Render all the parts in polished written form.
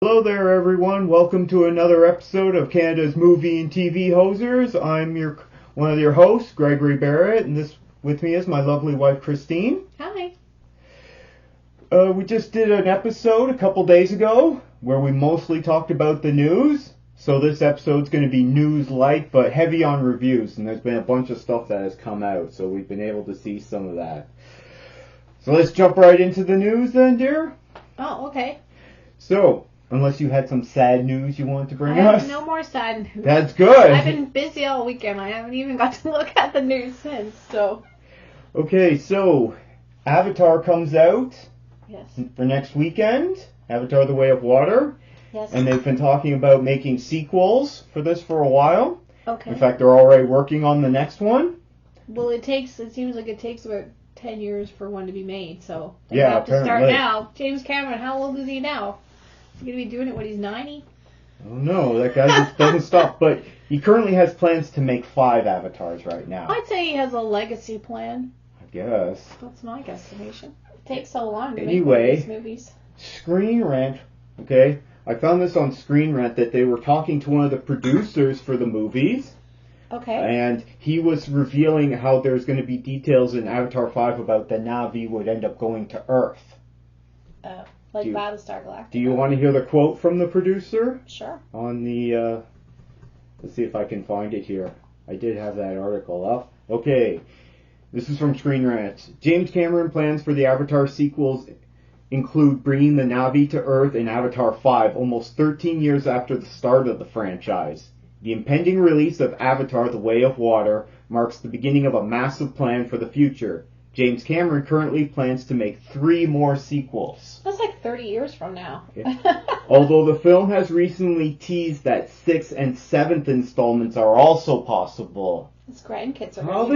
Hello there, everyone. Welcome to another episode of Canada's Movie and TV Hosers. I'm one of your hosts, Gregory Barrett, and this with me is my lovely wife, Christine. Hi. We just did an episode a couple days ago where we mostly talked about the news. So this episode's going to be news light, but heavy on reviews, and there's been a bunch of stuff that has come out, so we've been able to see some of that. So let's jump right into the news then, dear. Oh, okay. So, unless you had some sad news you wanted to bring us? No more sad news. That's good. I've been busy all weekend. I haven't even got to look at the news since, so. Okay, so Avatar comes out Yes. for next weekend. Avatar: The Way of Water. Yes. And they've been talking about making sequels for this for a while. Okay. In fact, they're already working on the next one. Well, it seems like it takes about 10 years for one to be made, so they Yeah, have to start apparently. now. James Cameron, how old is he now? Is he going to be doing it when he's 90? I don't know, that guy just doesn't stop. But he currently has plans to make 5 Avatars right now. I'd say he has a legacy plan. I guess. That's my guesstimation. It takes so long to Anyway, make one of these movies. Screen Rant, okay? I found this on Screen Rant that they were talking to one of the producers for the movies. Okay. And he was revealing how there's going to be details in Avatar 5 about the Na'vi would end up going to Earth. Like Battlestar Galactica. Do you want to hear the quote from the producer? Sure. On the, let's see if I can find it here. I did have that article up. Okay, this is from Screen Rant. James Cameron plans for the Avatar sequels include bringing the Na'vi to Earth in Avatar 5, almost 13 years after the start of the franchise. The impending release of Avatar: The Way of Water marks the beginning of a massive plan for the future. James Cameron currently plans to make 3 more sequels. That's like 30 years from now. Yeah. Although the film has recently teased that 6th and 7th installments are also possible. His grandkids are How long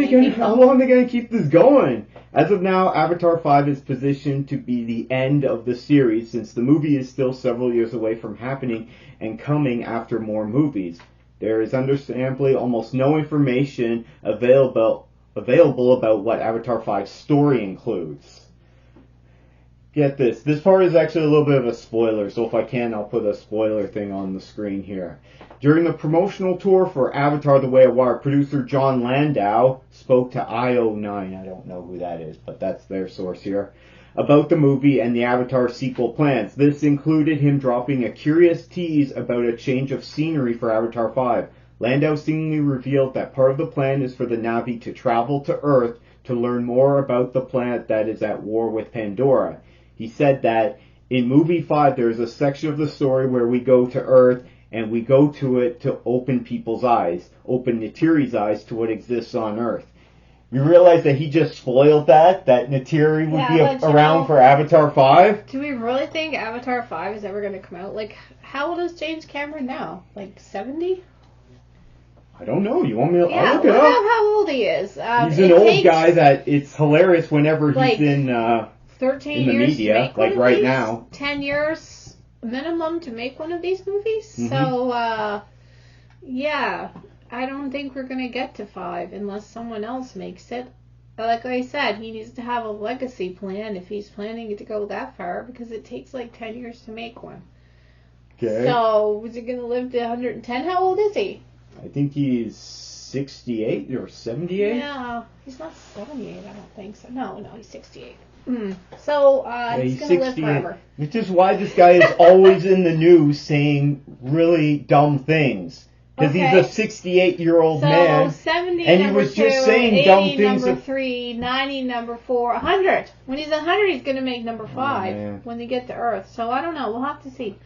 are they going to keep this going? As of now, Avatar 5 is positioned to be the end of the series since the movie is still several years away from happening and coming after more movies. There is understandably almost no information available about what Avatar 5's story includes. Get this. This part is actually a little bit of a spoiler, so if I can, I'll put a spoiler thing on the screen here. During the promotional tour for Avatar: The Way of Water, producer John Landau spoke to IO9, I don't know who that is, but that's their source here, about the movie and the Avatar sequel plans. This included him dropping a curious tease about a change of scenery for Avatar 5. Landau seemingly revealed that part of the plan is for the Na'vi to travel to Earth to learn more about the planet that is at war with Pandora. He said that in movie 5 there is a section of the story where we go to Earth and we go to it to open people's eyes, open Neytiri's eyes to what exists on Earth. You realize that he just spoiled that Neytiri would be around for Avatar 5? Do we really think Avatar 5 is ever going to come out? Like, how old is James Cameron now? Like 70? I don't know. You want me to I'll look it look up? up how old he is. He's an old guy that it's hilarious whenever he's in 13 in the years media, to make like one of right these? now. 10 years minimum to make one of these movies. Mm-hmm. So, yeah, I don't think we're going to get to 5 unless someone else makes it. Like I said, he needs to have a legacy plan if he's planning to go that far, because it takes like 10 years to make one. Okay. So, is he going to live to 110? How old is he? I think he's 68 or 78. Yeah, he's not 78, I don't think so. No, he's 68. So, he's going to live forever. Which is why this guy is always in the news saying really dumb things. Because he's a 68-year-old man. So, 70 and he number was 2, just saying 80 dumb things. number 3, 90 number 4, 100. When he's 100, he's going to make number 5 when they get to Earth. So, I don't know. We'll have to see.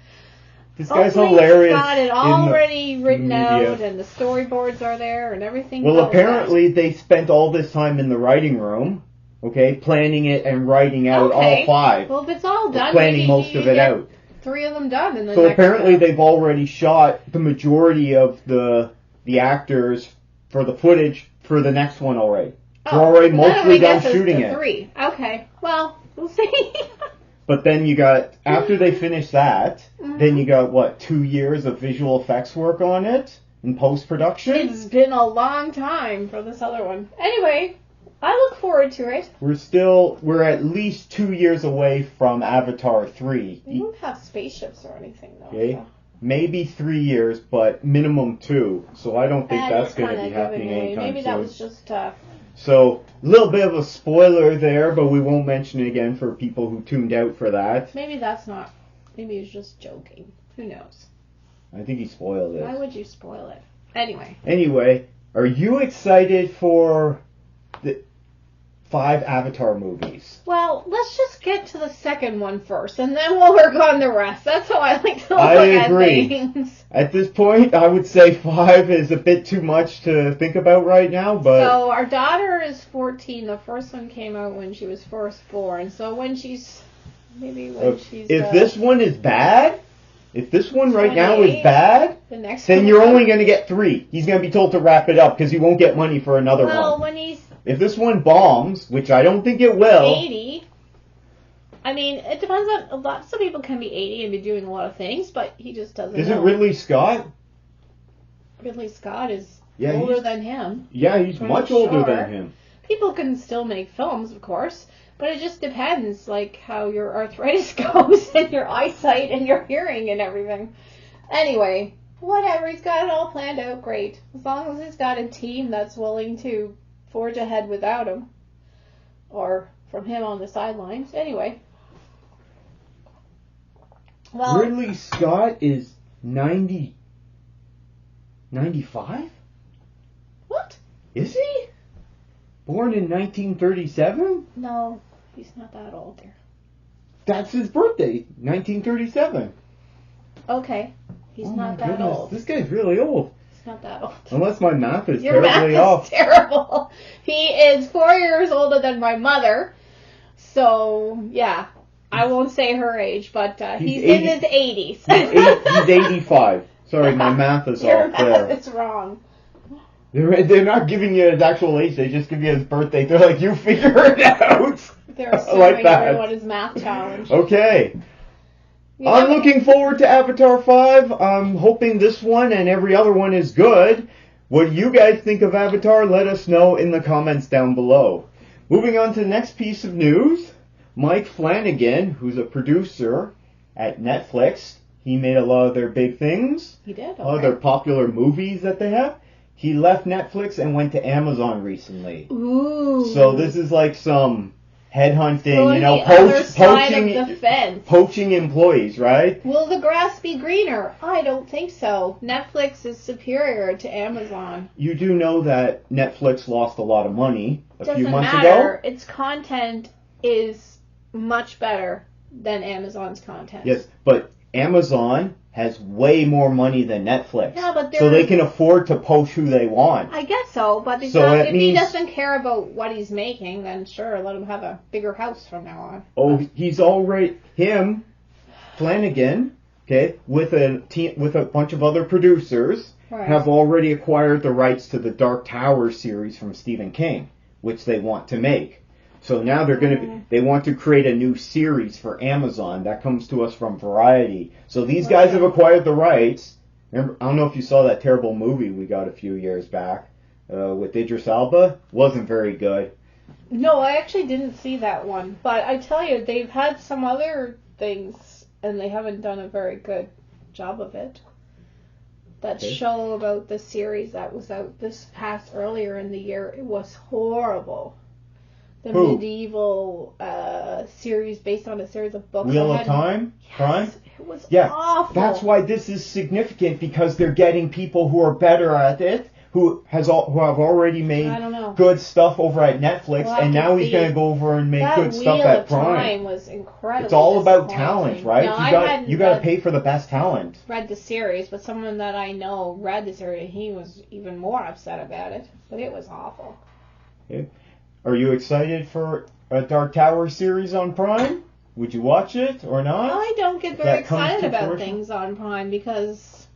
This guy's hilarious. He's got it already written out, and the storyboards are there, and everything. Well, apparently they spent all this time in the writing room, planning it and writing out all 5. Well, if it's all done, planning most of it out. 3 of them done in the So next apparently they've already shot the majority of the actors for the footage for the next one already. They're already mostly done shooting it. 3. Okay. Well, we'll see. But then you got, after they finish that, then you got, 2 years of visual effects work on it in post-production? It's been a long time for this other one. Anyway, I look forward to it. We're at least 2 years away from Avatar 3. We don't have spaceships or anything, though. Okay. So. Maybe 3 years, but minimum 2. So I don't think That that's is going to kinda be happening giving away. anytime Maybe soon. that was just... So, a little bit of a spoiler there, but we won't mention it again for people who tuned out for that. Maybe that's not... Maybe he was just joking. Who knows? I think he spoiled it. Why would you spoil it? Anyway. Anyway, are you excited for the 5 Avatar movies? Well, let's just get to the second one first, and then we'll work on the rest. That's how I like to look at things. At this point, I would say 5 is a bit too much to think about right now, but... So, our daughter is 14. The first one came out when she was first born. So, when she's... Maybe when she's... If this one is bad... If this one right now is 28, bad, then you're only going to get 3. He's going to be told to wrap it up because he won't get money for another one. Well, when he's... If this one bombs, which I don't think it will... 80. I mean, it depends on... A lot. Some people can be 80 and be doing a lot of things, but he just doesn't know. Is it Ridley Scott? Ridley Scott is older than him. Yeah, he's much older than him. People can still make films, of course, but it just depends, like, how your arthritis goes and your eyesight and your hearing and everything. Anyway, whatever, he's got it all planned out, great. As long as he's got a team that's willing to forge ahead without him. Or from him on the sidelines. Anyway. Well, Ridley Scott is 95? What? Is he? Born in 1937? No, he's not that old there. That's his birthday, 1937. Okay, he's not that old. This guy's really old. He's not that old. Unless my math is Your terribly math off. is terrible. He is 4 years older than my mother. So, yeah. I won't say her age, but he's in his 80s. He's 85. Sorry, my math is off there. Your math is wrong. They're not giving you his actual age, they just give you his birthday. They're like, you figure it out. They're assuming everyone is math challenged. Okay. I'm looking forward to Avatar 5. I'm hoping this one and every other one is good. What do you guys think of Avatar? Let us know in the comments down below. Moving on to the next piece of news. Mike Flanagan, who's a producer at Netflix, he made a lot of their big things. He did. A lot of their popular movies that they have. He left Netflix and went to Amazon recently. Ooh. So this is like some headhunting, poaching employees, right? Will the grass be greener? I don't think so. Netflix is superior to Amazon. You do know that Netflix lost a lot of money a few months Doesn't matter. ago? Its content is much better than Amazon's content. Yes, but Amazon has way more money than Netflix. Yeah, but so they can afford to poach who they want. I guess so, but if he doesn't care about what he's making, then sure, let him have a bigger house from now on. Oh, he's already... Flanagan, okay, with a bunch of other producers, have already acquired the rights to the Dark Tower series from Stephen King, which they want to make. So now they want to create a new series for Amazon that comes to us from Variety. So these guys have acquired the rights. Remember, I don't know if you saw that terrible movie we got a few years back with Idris Elba. Wasn't very good. No, I actually didn't see that one. But I tell you, they've had some other things, and they haven't done a very good job of it. That show about the series that was out this past earlier in the year, it was horrible. The medieval series based on a series of books. Wheel of Time? Yes, Crime? It was awful. That's why this is significant, because they're getting people who are better at it, who have already made good stuff over at Netflix, and now he's going to go over and make good stuff at Prime. Wheel of Time was incredible. It's all about talent, right? No, you got to pay for the best talent. Read the series, but someone that I know read the series, and he was even more upset about it. But it was awful. Okay. Are you excited for a Dark Tower series on Prime? Would you watch it or not? I don't get very excited about things on Prime because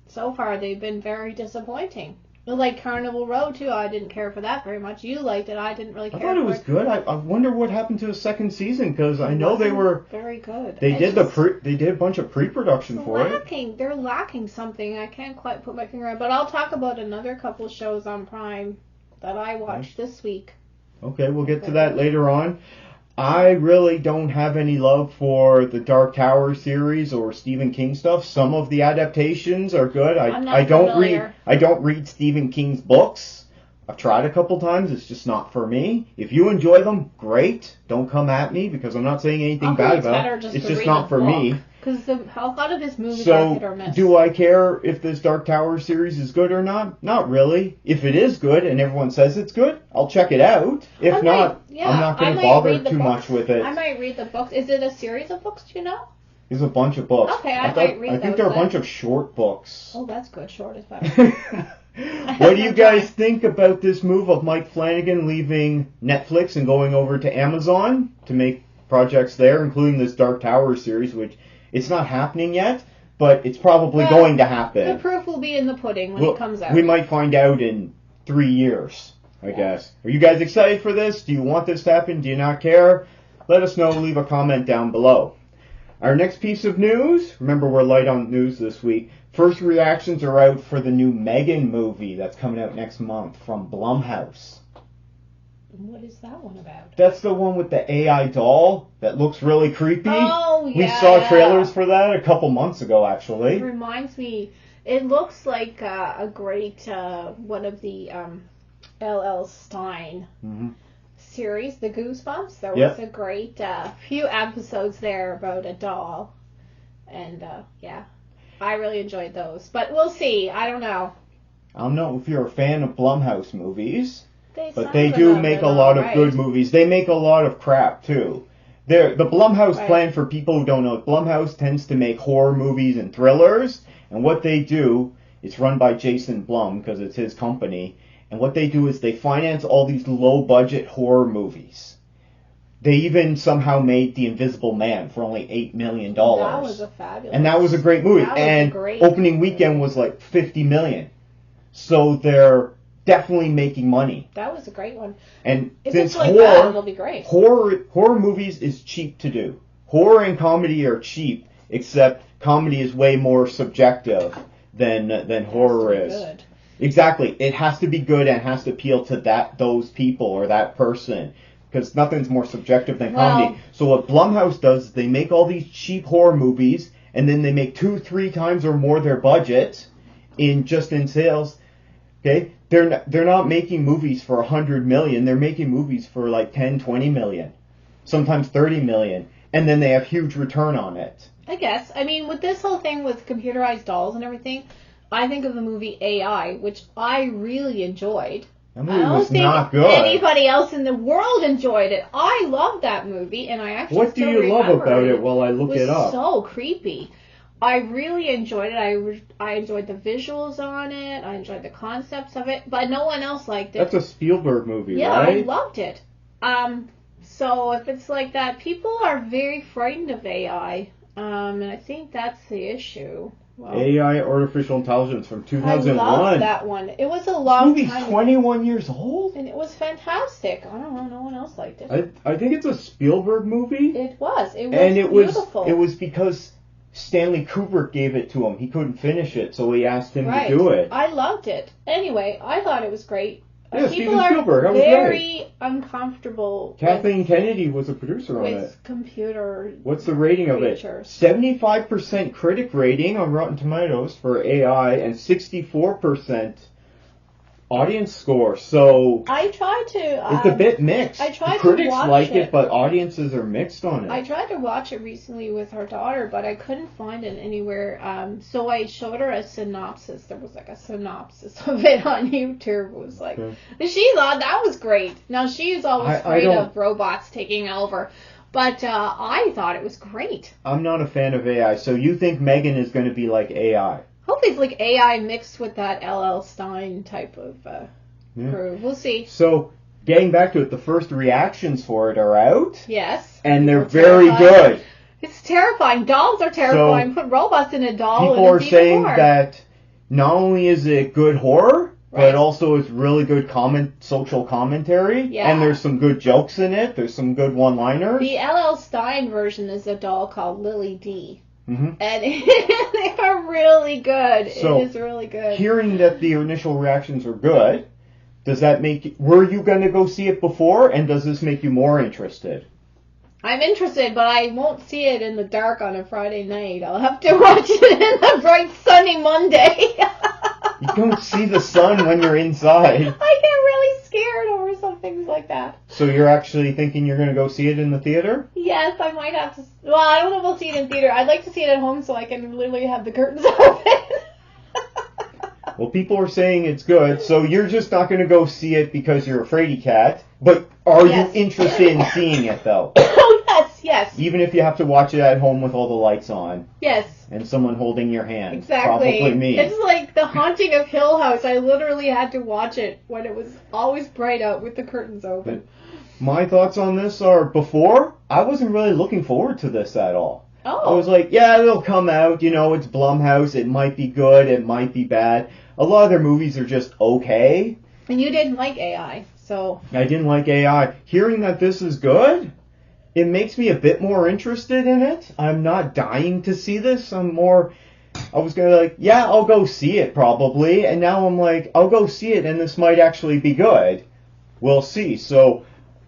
so far they've been very disappointing. Like Carnival Row too, I didn't care for that very much. You liked it, I didn't really care for it. I thought it was good. I wonder what happened to the second season, because I know they were very good. They did a bunch of pre-production for it. They're lacking something. I can't quite put my finger on it. But I'll talk about another couple shows on Prime that I watched this week. Okay, we'll get to that later on. I really don't have any love for the Dark Tower series or Stephen King stuff. Some of the adaptations are good. I don't read Stephen King's books. I've tried a couple times. It's just not for me. If you enjoy them, great. Don't come at me because I'm not saying anything bad about it. It's just not for me. Because a lot of his movies are hit or miss. Do I care if this Dark Tower series is good or not? Not really. If it is good and everyone says it's good, I'll check it out. If not, I'm not going to bother too much with it. I might read the books. Is it a series of books, do you know? There's a bunch of books. Okay, I might read those. I think there are a bunch of short books. Oh, that's good. Short is better. What do you guys think about this move of Mike Flanagan leaving Netflix and going over to Amazon to make projects there, including this Dark Tower series, which it's not happening yet, but it's probably going to happen. The proof will be in the pudding when it comes out. We might find out in 3 years, I guess. Are you guys excited for this? Do you want this to happen? Do you not care? Let us know. Leave a comment down below. Our next piece of news, remember we're light on news this week. First reactions are out for the new Meghan movie that's coming out next month from Blumhouse. What is that one about? That's the one with the AI doll that looks really creepy. Oh, yeah. We saw trailers for that a couple months ago, actually. It reminds me, it looks like a great, one of the L.L. Stein series, the Goosebumps. There was a great few episodes there about a doll. And, I really enjoyed those. But we'll see. I don't know. I don't know if you're a fan of Blumhouse movies. But they do make a lot of good movies. They make a lot of crap, too. The Blumhouse plan, for people who don't know, Blumhouse tends to make horror movies and thrillers. And what they do, it's run by Jason Blum, because it's his company. And what they do is they finance all these low-budget horror movies. They even somehow made The Invisible Man for only $8 million. That was a fabulous. And that was a great movie. And opening weekend was like $50 million. So they're definitely making money. That was a great one. And if since it's like that, it'll be great. Horror movies is cheap to do. Horror and comedy are cheap, except comedy is way more subjective than horror is. Good. Exactly. It has to be good and has to appeal to those people or that person. Because nothing's more subjective than comedy. So what Blumhouse does is they make all these cheap horror movies, and then they make 2-3 times or more their budget in sales. Okay, they're not making movies for $100 million. They're making movies for like 10, 20 million, sometimes 30 million, and then they have huge return on it. I guess. I mean, with this whole thing with computerized dolls and everything, I think of the movie AI, which I really enjoyed. That movie was not good. Anybody else in the world enjoyed it. I loved that movie, and I actually What do you love about it while I look it up? It was so creepy. I really enjoyed it. I enjoyed the visuals on it. I enjoyed the concepts of it, but no one else liked it. That's a Spielberg movie, right? Yeah, I loved it. So if it's like that, people are very frightened of AI, and I think that's the issue. Well, AI, artificial intelligence from 2001. I loved that one. It was a long time. This movie's 21 years old? And it was fantastic. I don't know, no one else liked it. I think it's a Spielberg movie. It was. It was beautiful. It was because Stanley Kubrick gave it to him. He couldn't finish it, so he asked him to do it. I loved it. Anyway, I thought it was great. Yeah, people Steven Spielberg. are very uncomfortable. Kathleen Kennedy was a producer on it. With computer. What's the rating of it? 75% critic rating on Rotten Tomatoes for AI and 64% audience score. So I tried to. It's a bit mixed. I tried critics to watch like it, but audiences are mixed on it. I tried to watch it recently with her daughter, but I couldn't find it anywhere. So I showed her a synopsis. There was like a synopsis of it on YouTube. It was like, she thought that was great. Now she is always afraid of robots taking over. But I thought it was great. I'm not a fan of AI, so you think Meghan is going to be like AI? Hopefully it's like AI mixed with that L.L. Stein type of crew. We'll see. So, getting back to it, the first reactions for it are out. Yes. And they're very good. It's terrifying. Dolls are terrifying. Put robots in a doll people are saying that not only is it good horror, but also it's really good social commentary. Yeah. And there's some good jokes in it. There's some good one-liners. The L.L. Stein version is a doll called Lily D. Mm-hmm. And they are really good. So, it is really good. Hearing that the initial reactions are good, Does that were you going to go see it before, and does this make you more interested? I'm interested, but I won't see it in the dark on a Friday night. I'll have to watch it in the bright sunny Monday. You don't see the sun when you're inside. I get really scared over some things like that. So you're actually thinking you're going to go see it in the theater? Yes, I might have to. Well, I don't know if I'll see it in theater. I'd like to see it at home so I can literally have the curtains open. Well, people are saying it's good, so you're just not going to go see it because you're a fraidy cat. But are you interested in seeing it, though? Oh, yes. Even if you have to watch it at home with all the lights on. Yes. And someone holding your hand. Exactly. Probably me. It's like The Haunting of Hill House. I literally had to watch it when it was always bright out with the curtains open. But my thoughts on this are, before, I wasn't really looking forward to this at all. Oh. I was like, yeah, it'll come out, it's Blumhouse, it might be good, it might be bad. A lot of their movies are just okay. And you didn't like AI, so... I didn't like AI. Hearing that this is good, it makes me a bit more interested in it. I'm not dying to see this. I was going to yeah, I'll go see it probably. And now I'm like, I'll go see it and this might actually be good. We'll see.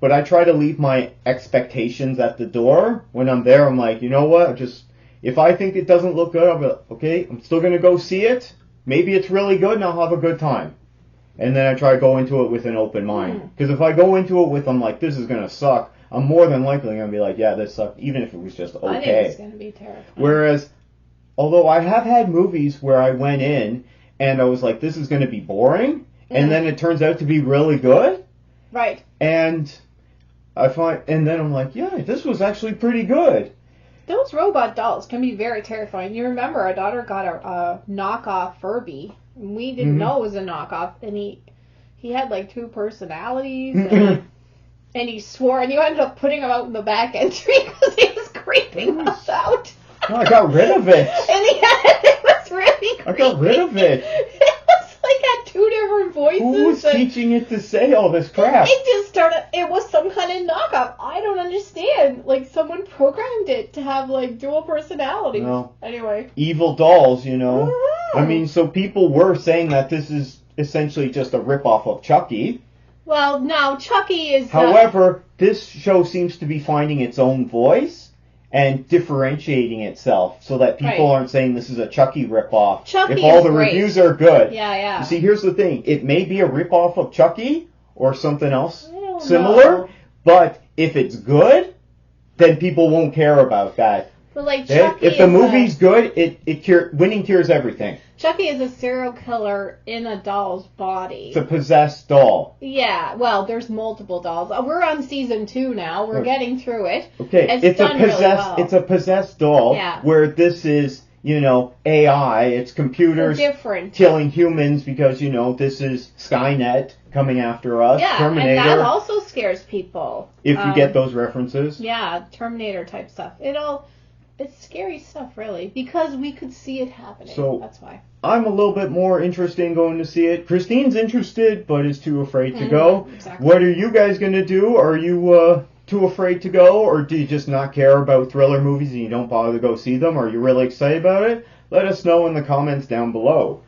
But I try to leave my expectations at the door. When I'm there, I'm like, you know what? If I think it doesn't look good, I'll be like, okay, I'm still going to go see it. Maybe it's really good and I'll have a good time. And then I try to go into it with an open mind. Because if I go into it with, I'm like, this is going to suck, I'm more than likely going to be like, yeah, this sucked, even if it was just okay. I think it's going to be terrifying. Whereas, although I have had movies where I went in and I was like, this is going to be boring, and then it turns out to be really good. Right. And then I'm like, yeah, this was actually pretty good. Those robot dolls can be very terrifying. You remember our daughter got a knockoff Furby. And we didn't know it was a knockoff. And he had like 2 personalities. And he swore. And you ended up putting him out in the back entry because he was creeping us out. No, I got rid of it. And it was really creepy. I got rid of it. It was like had 2 different voices. Who was teaching it to say all this crap? It just started, it was some kind of knockoff. I don't understand. Like, someone programmed it to have, like, dual personalities. No. Anyway. Evil dolls, Mm-hmm. I mean, so people were saying that this is essentially just a ripoff of Chucky. Well, no, Chucky is... However, this show seems to be finding its own voice and differentiating itself so that people aren't saying this is a Chucky ripoff. Chucky if all is the great. reviews are good. Yeah. You see, here's the thing. It may be a ripoff of Chucky or something else I similar, don't know. but if it's good, then people won't care about that. But, like, Chucky if the movie's good, winning cures everything. Chucky is a serial killer in a doll's body. It's a possessed doll. Yeah, well, there's multiple dolls. We're on season 2 now. We're getting through it. Okay, it's a possessed doll where this is, AI, it's computers different. killing humans because, this is Skynet coming after us. Yeah, Terminator. and that also scares people. If you get those references. Yeah, Terminator type stuff. It's scary stuff, really, because we could see it happening. So, that's why. I'm a little bit more interested in going to see it. Christine's interested, but is too afraid to go. Exactly. What are you guys going to do? Are you too afraid to go, or do you just not care about thriller movies and you don't bother to go see them? Are you really excited about it? Let us know in the comments down below.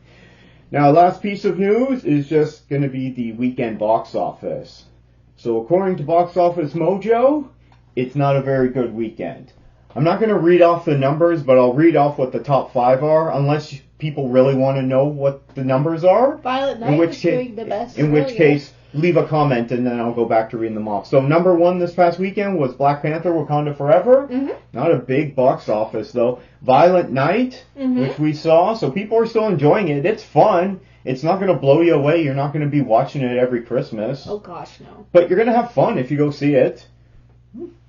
Now, last piece of news is just going to be the weekend box office. So, according to Box Office Mojo, it's not a very good weekend. I'm not going to read off the numbers, but I'll read off what the top 5 are, unless people really want to know what the numbers are. Violet Knight is doing the best. In which case, leave a comment and then I'll go back to reading them off. So number 1 this past weekend was Black Panther: Wakanda Forever. Mm-hmm. Not a big box office though. Violent Night, which we saw, so people are still enjoying it. It's fun. It's not going to blow you away. You're not going to be watching it every Christmas. Oh gosh, no. But you're going to have fun if you go see it.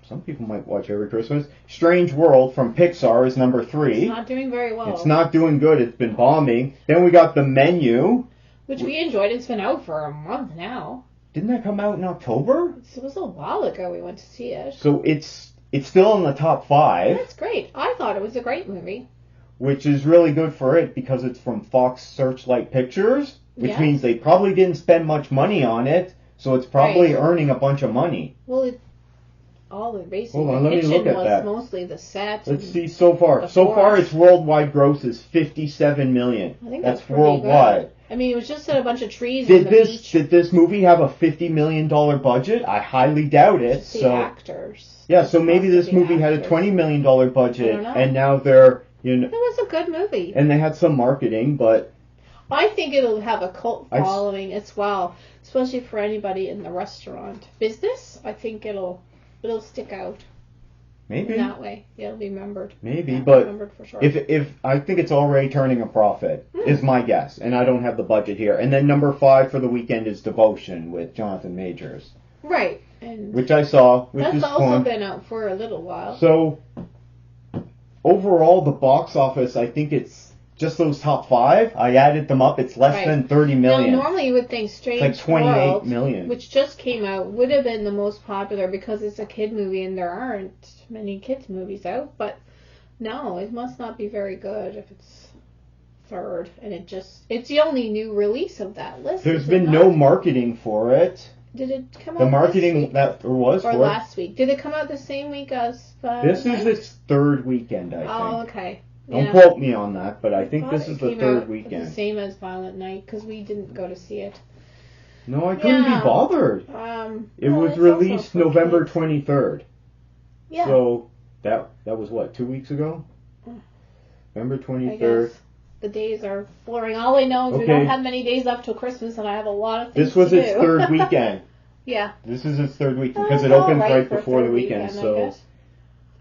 Some people might watch every Christmas. Strange World from Pixar is number 3. It's not doing very well. It's not doing good. It's been bombing. Then we got The Menu. Which we enjoyed. It's been out for a month now. Didn't that come out in October? It was a while ago we went to see it. So it's still in the top 5. That's great. I thought it was a great movie. Which is really good for it because it's from Fox Searchlight Pictures, which means they probably didn't spend much money on it, so it's probably earning a bunch of money. Well, all the basically Hold on, the let me kitchen look at was that. mostly the set. Let's see so far. The So far, forest. its worldwide gross is $57 million. I think that's pretty worldwide. good. I mean, it was just a bunch of trees on the beach. Did this movie have a $50 million budget? I highly doubt it. Just the actors. Yeah, so maybe this movie had a $20 million budget, and now they're, you know. It was a good movie. And they had some marketing, but. I think it'll have a cult following as well, especially for anybody in the restaurant business. I think it'll stick out. Maybe. In that way, it'll be remembered. Maybe, but remembered for sure. if I think it's already turning a profit, is my guess, and I don't have the budget here. And then number 5 for the weekend is Devotion with Jonathan Majors. Right. And which I saw, which is fun. That's also been out for a little while. So, overall, the box office, I think it's just those top 5. I added them up. It's less than 30 million. Now, normally you would think Strange It's like 28 World, million. which just came out, would have been the most popular because it's a kid movie and there aren't many kids movies out. But no, it must not be very good if it's third. And it's the only new release of that list. There's been no marketing for it. Did it come out The marketing this week? that there was or for last week. Did it come out the same week as This is its third weekend, I think. Oh, okay. Don't quote me on that, but I think this is the third weekend. The same as Violent Night, because we didn't go to see it. No, I couldn't be bothered. It was released November 23rd. Yeah. So that was what, 2 weeks ago? November 23rd. The days are blurring. All I know is we don't have many days up till Christmas, and I have a lot of things to do. This was its third weekend. Yeah. This is its third weekend, because it opened right before the weekend, so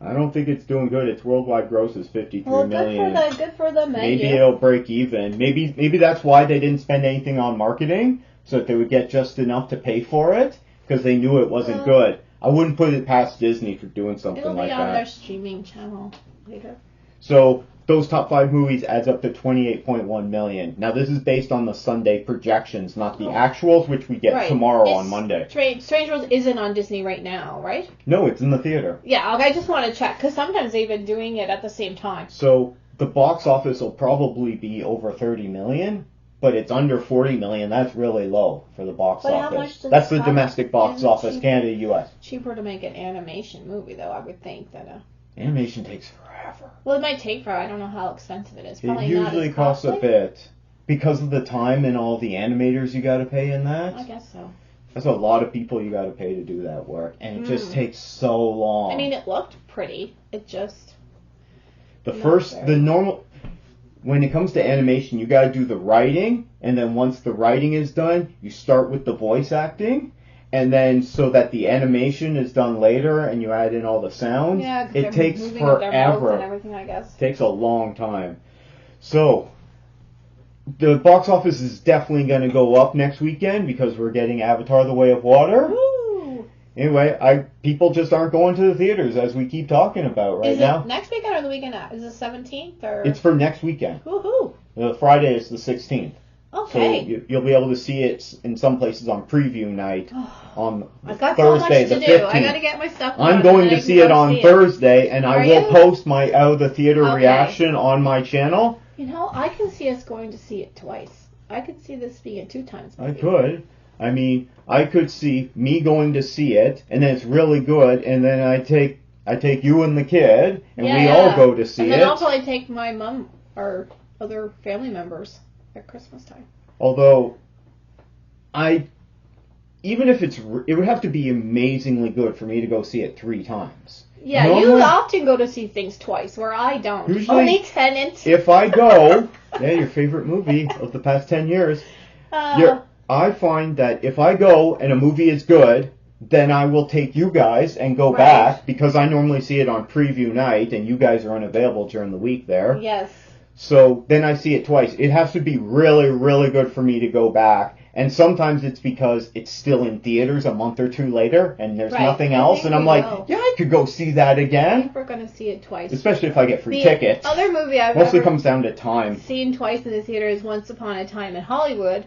I don't think it's doing good. Its worldwide gross is $53 million. Good for the menu. Maybe it'll break even. Maybe that's why they didn't spend anything on marketing, so that they would get just enough to pay for it, because they knew it wasn't good. I wouldn't put it past Disney for doing something like that. It'll be on their streaming channel later. So those top 5 movies adds up to $28.1 million. Now this is based on the Sunday projections, not the actuals, which we get tomorrow on Monday. Strange World isn't on Disney right now, right? No, it's in the theater. Yeah, I just want to check, because sometimes they've been doing it at the same time. So the box office will probably be over 30 million, but it's under 40 million. That's really low for the box office. How much That's the domestic box office, Canada, US. Cheaper to make an animation movie, though, I would think, than Animation takes forever. Well, it might take forever. I don't know how expensive it is. Probably it usually costs a bit. Because of the time and all the animators you gotta pay in that. I guess so. That's a lot of people you gotta pay to do that work. And it just takes so long. I mean, it looked pretty. It just... When it comes to animation, you gotta do the writing. And then once the writing is done, you start with the voice acting. And then, so that the animation is done later, and you add in all the sounds, it takes forever. And everything, I guess. It takes a long time. So, the box office is definitely going to go up next weekend because we're getting Avatar: The Way of Water. Woo! Anyway, people just aren't going to the theaters, as we keep talking about right now. Is it next weekend or the weekend after? Is it 17th or? It's for next weekend. Woohoo! Friday is the 16th. Okay. So you'll be able to see it in some places on preview night on I've got Thursday so much the to 15th. Do. I got to get my stuff. I'm going to see it on Thursday, and I will post my out of the theater reaction on my channel. You know, I can see us going to see it twice. I could see this being 2 times. Maybe. I could. I mean, I could see me going to see it, and then it's really good, and then I take you and the kid, and we all go to see it. And then I'll probably take my mom or other family members at Christmas time. Although, even if it would have to be amazingly good for me to go see it 3 times. Yeah, normally, you often go to see things twice, where I don't. Usually, only Tenet. If I go, your favorite movie of the past 10 years. I find that if I go and a movie is good, then I will take you guys and go back, because I normally see it on preview night, and you guys are unavailable during the week there. Yes. So then I see it twice. It has to be really, really good for me to go back. And sometimes it's because it's still in theaters a month or 2 later, and there's nothing else, and I'm like, I could go see that again. I think we're going to see it twice. Especially if I get free tickets. The other movie I've mostly comes down to time. Seen twice in the theater is Once Upon a Time in Hollywood,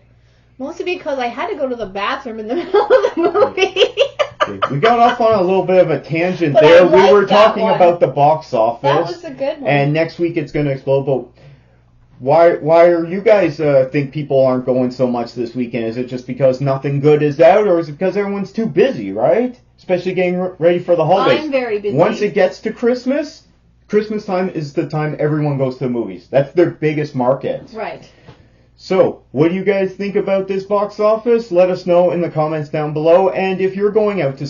mostly because I had to go to the bathroom in the middle of the movie. We got off on a little bit of a tangent there. We were talking about the box office. That was a good one. And next week it's going to explode, but Why are you guys think people aren't going so much this weekend? Is it just because nothing good is out, or is it because everyone's too busy, right? Especially getting ready for the holidays. I'm very busy. Once it gets to Christmas time is the time everyone goes to the movies. That's their biggest market. Right. So, what do you guys think about this box office? Let us know in the comments down below. And if you went out to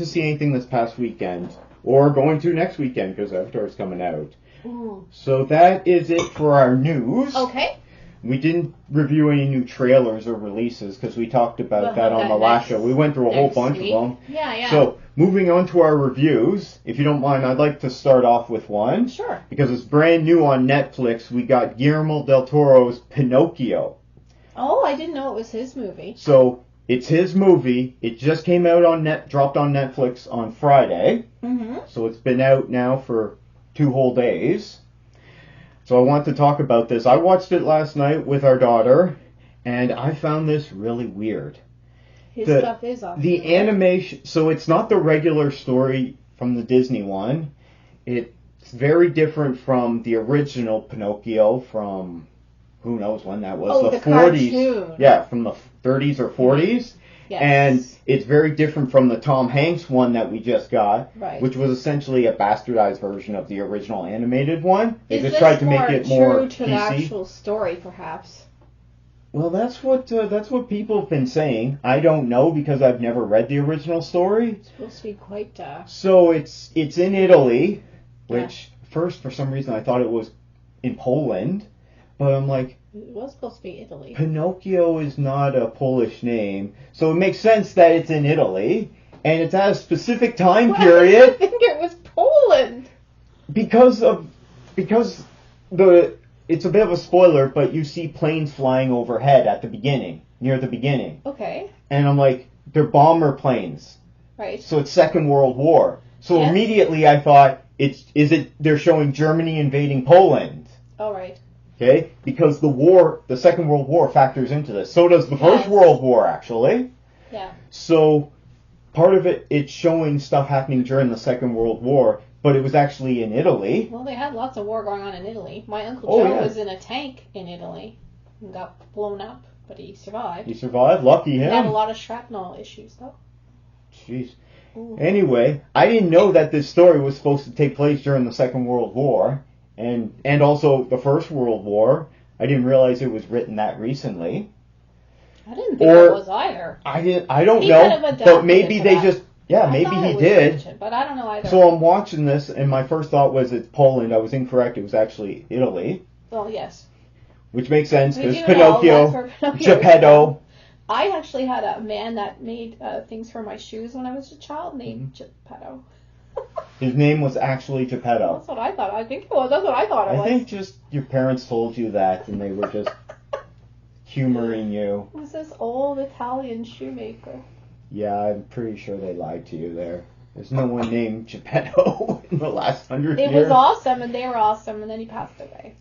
see anything this past weekend, or going to next weekend, because Avatar's coming out. Ooh. So that is it for our news. Okay. We didn't review any new trailers or releases because we talked about that on the last show. We went through a whole bunch of them. Yeah. So, moving on to our reviews, if you don't mind, I'd like to start off with one. Sure. Because it's brand new on Netflix. We got Guillermo del Toro's Pinocchio. Oh, I didn't know it was his movie. So, it's his movie. It just came out dropped on Netflix on Friday. Mm-hmm. So it's been out now for 2 whole days. So I want to talk about this. I watched it last night with our daughter, and I found this really weird. His stuff is awesome. The animation, so it's not the regular story from the Disney one. It's very different from the original Pinocchio from, who knows when that was, the 40s. Cartoon. Yeah, from the 30s or 40s. Yes. And it's very different from the Tom Hanks one that we just got, right. which was essentially a bastardized version of the original animated one. They Is just this tried to make it more true to PC. the actual story, perhaps? Well, that's what people have been saying. I don't know because I've never read the original story. It's supposed to be quite. So it's in Italy, which first for some reason I thought it was in Poland, but I'm like. It was supposed to be Italy. Pinocchio is not a Polish name, so it makes sense that it's in Italy, and it's at a specific time period. I think it was Poland. Because it's a bit of a spoiler, but you see planes flying overhead at the beginning, near the beginning. Okay. And I'm like, they're bomber planes. Right. So it's Second World War. So immediately I thought, they're showing Germany invading Poland. All right. Okay? Because the Second World War factors into this. So does the First World War, actually. Yeah. So part of it's showing stuff happening during the Second World War, but it was actually in Italy. Well, they had lots of war going on in Italy. My Uncle Joe was in a tank in Italy and got blown up, but he survived. He survived? Lucky him. He had a lot of shrapnel issues, though. Jeez. Ooh. Anyway, I didn't know that this story was supposed to take place during the Second World War. And also the First World War. I didn't realize it was written that recently. I didn't think it was either. I don't know. But maybe they just maybe he did. Mentioned, but I don't know either. So I'm watching this and my first thought was it's Poland. I was incorrect. It was actually Italy. Well, yes. Which makes sense because Pinocchio, Geppetto. I actually had a man that made things for my shoes when I was a child named Geppetto. His name was actually Geppetto. That's what I thought. I think it was. That's what I thought it was. I think just your parents told you that and they were just humoring you. It was this old Italian shoemaker. Yeah, I'm pretty sure they lied to you there. There's no one named Geppetto in the last 100 years. It was awesome and they were awesome and then he passed away.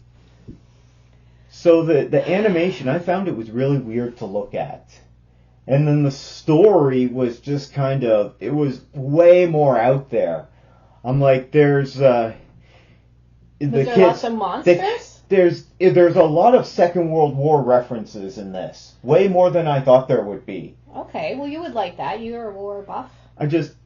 So the animation, I found it was really weird to look at. And then the story was just it was way more out there. I'm like, there's lots of monsters? There's a lot of Second World War references in this. Way more than I thought there would be. Okay, well you would like that. You're a war buff.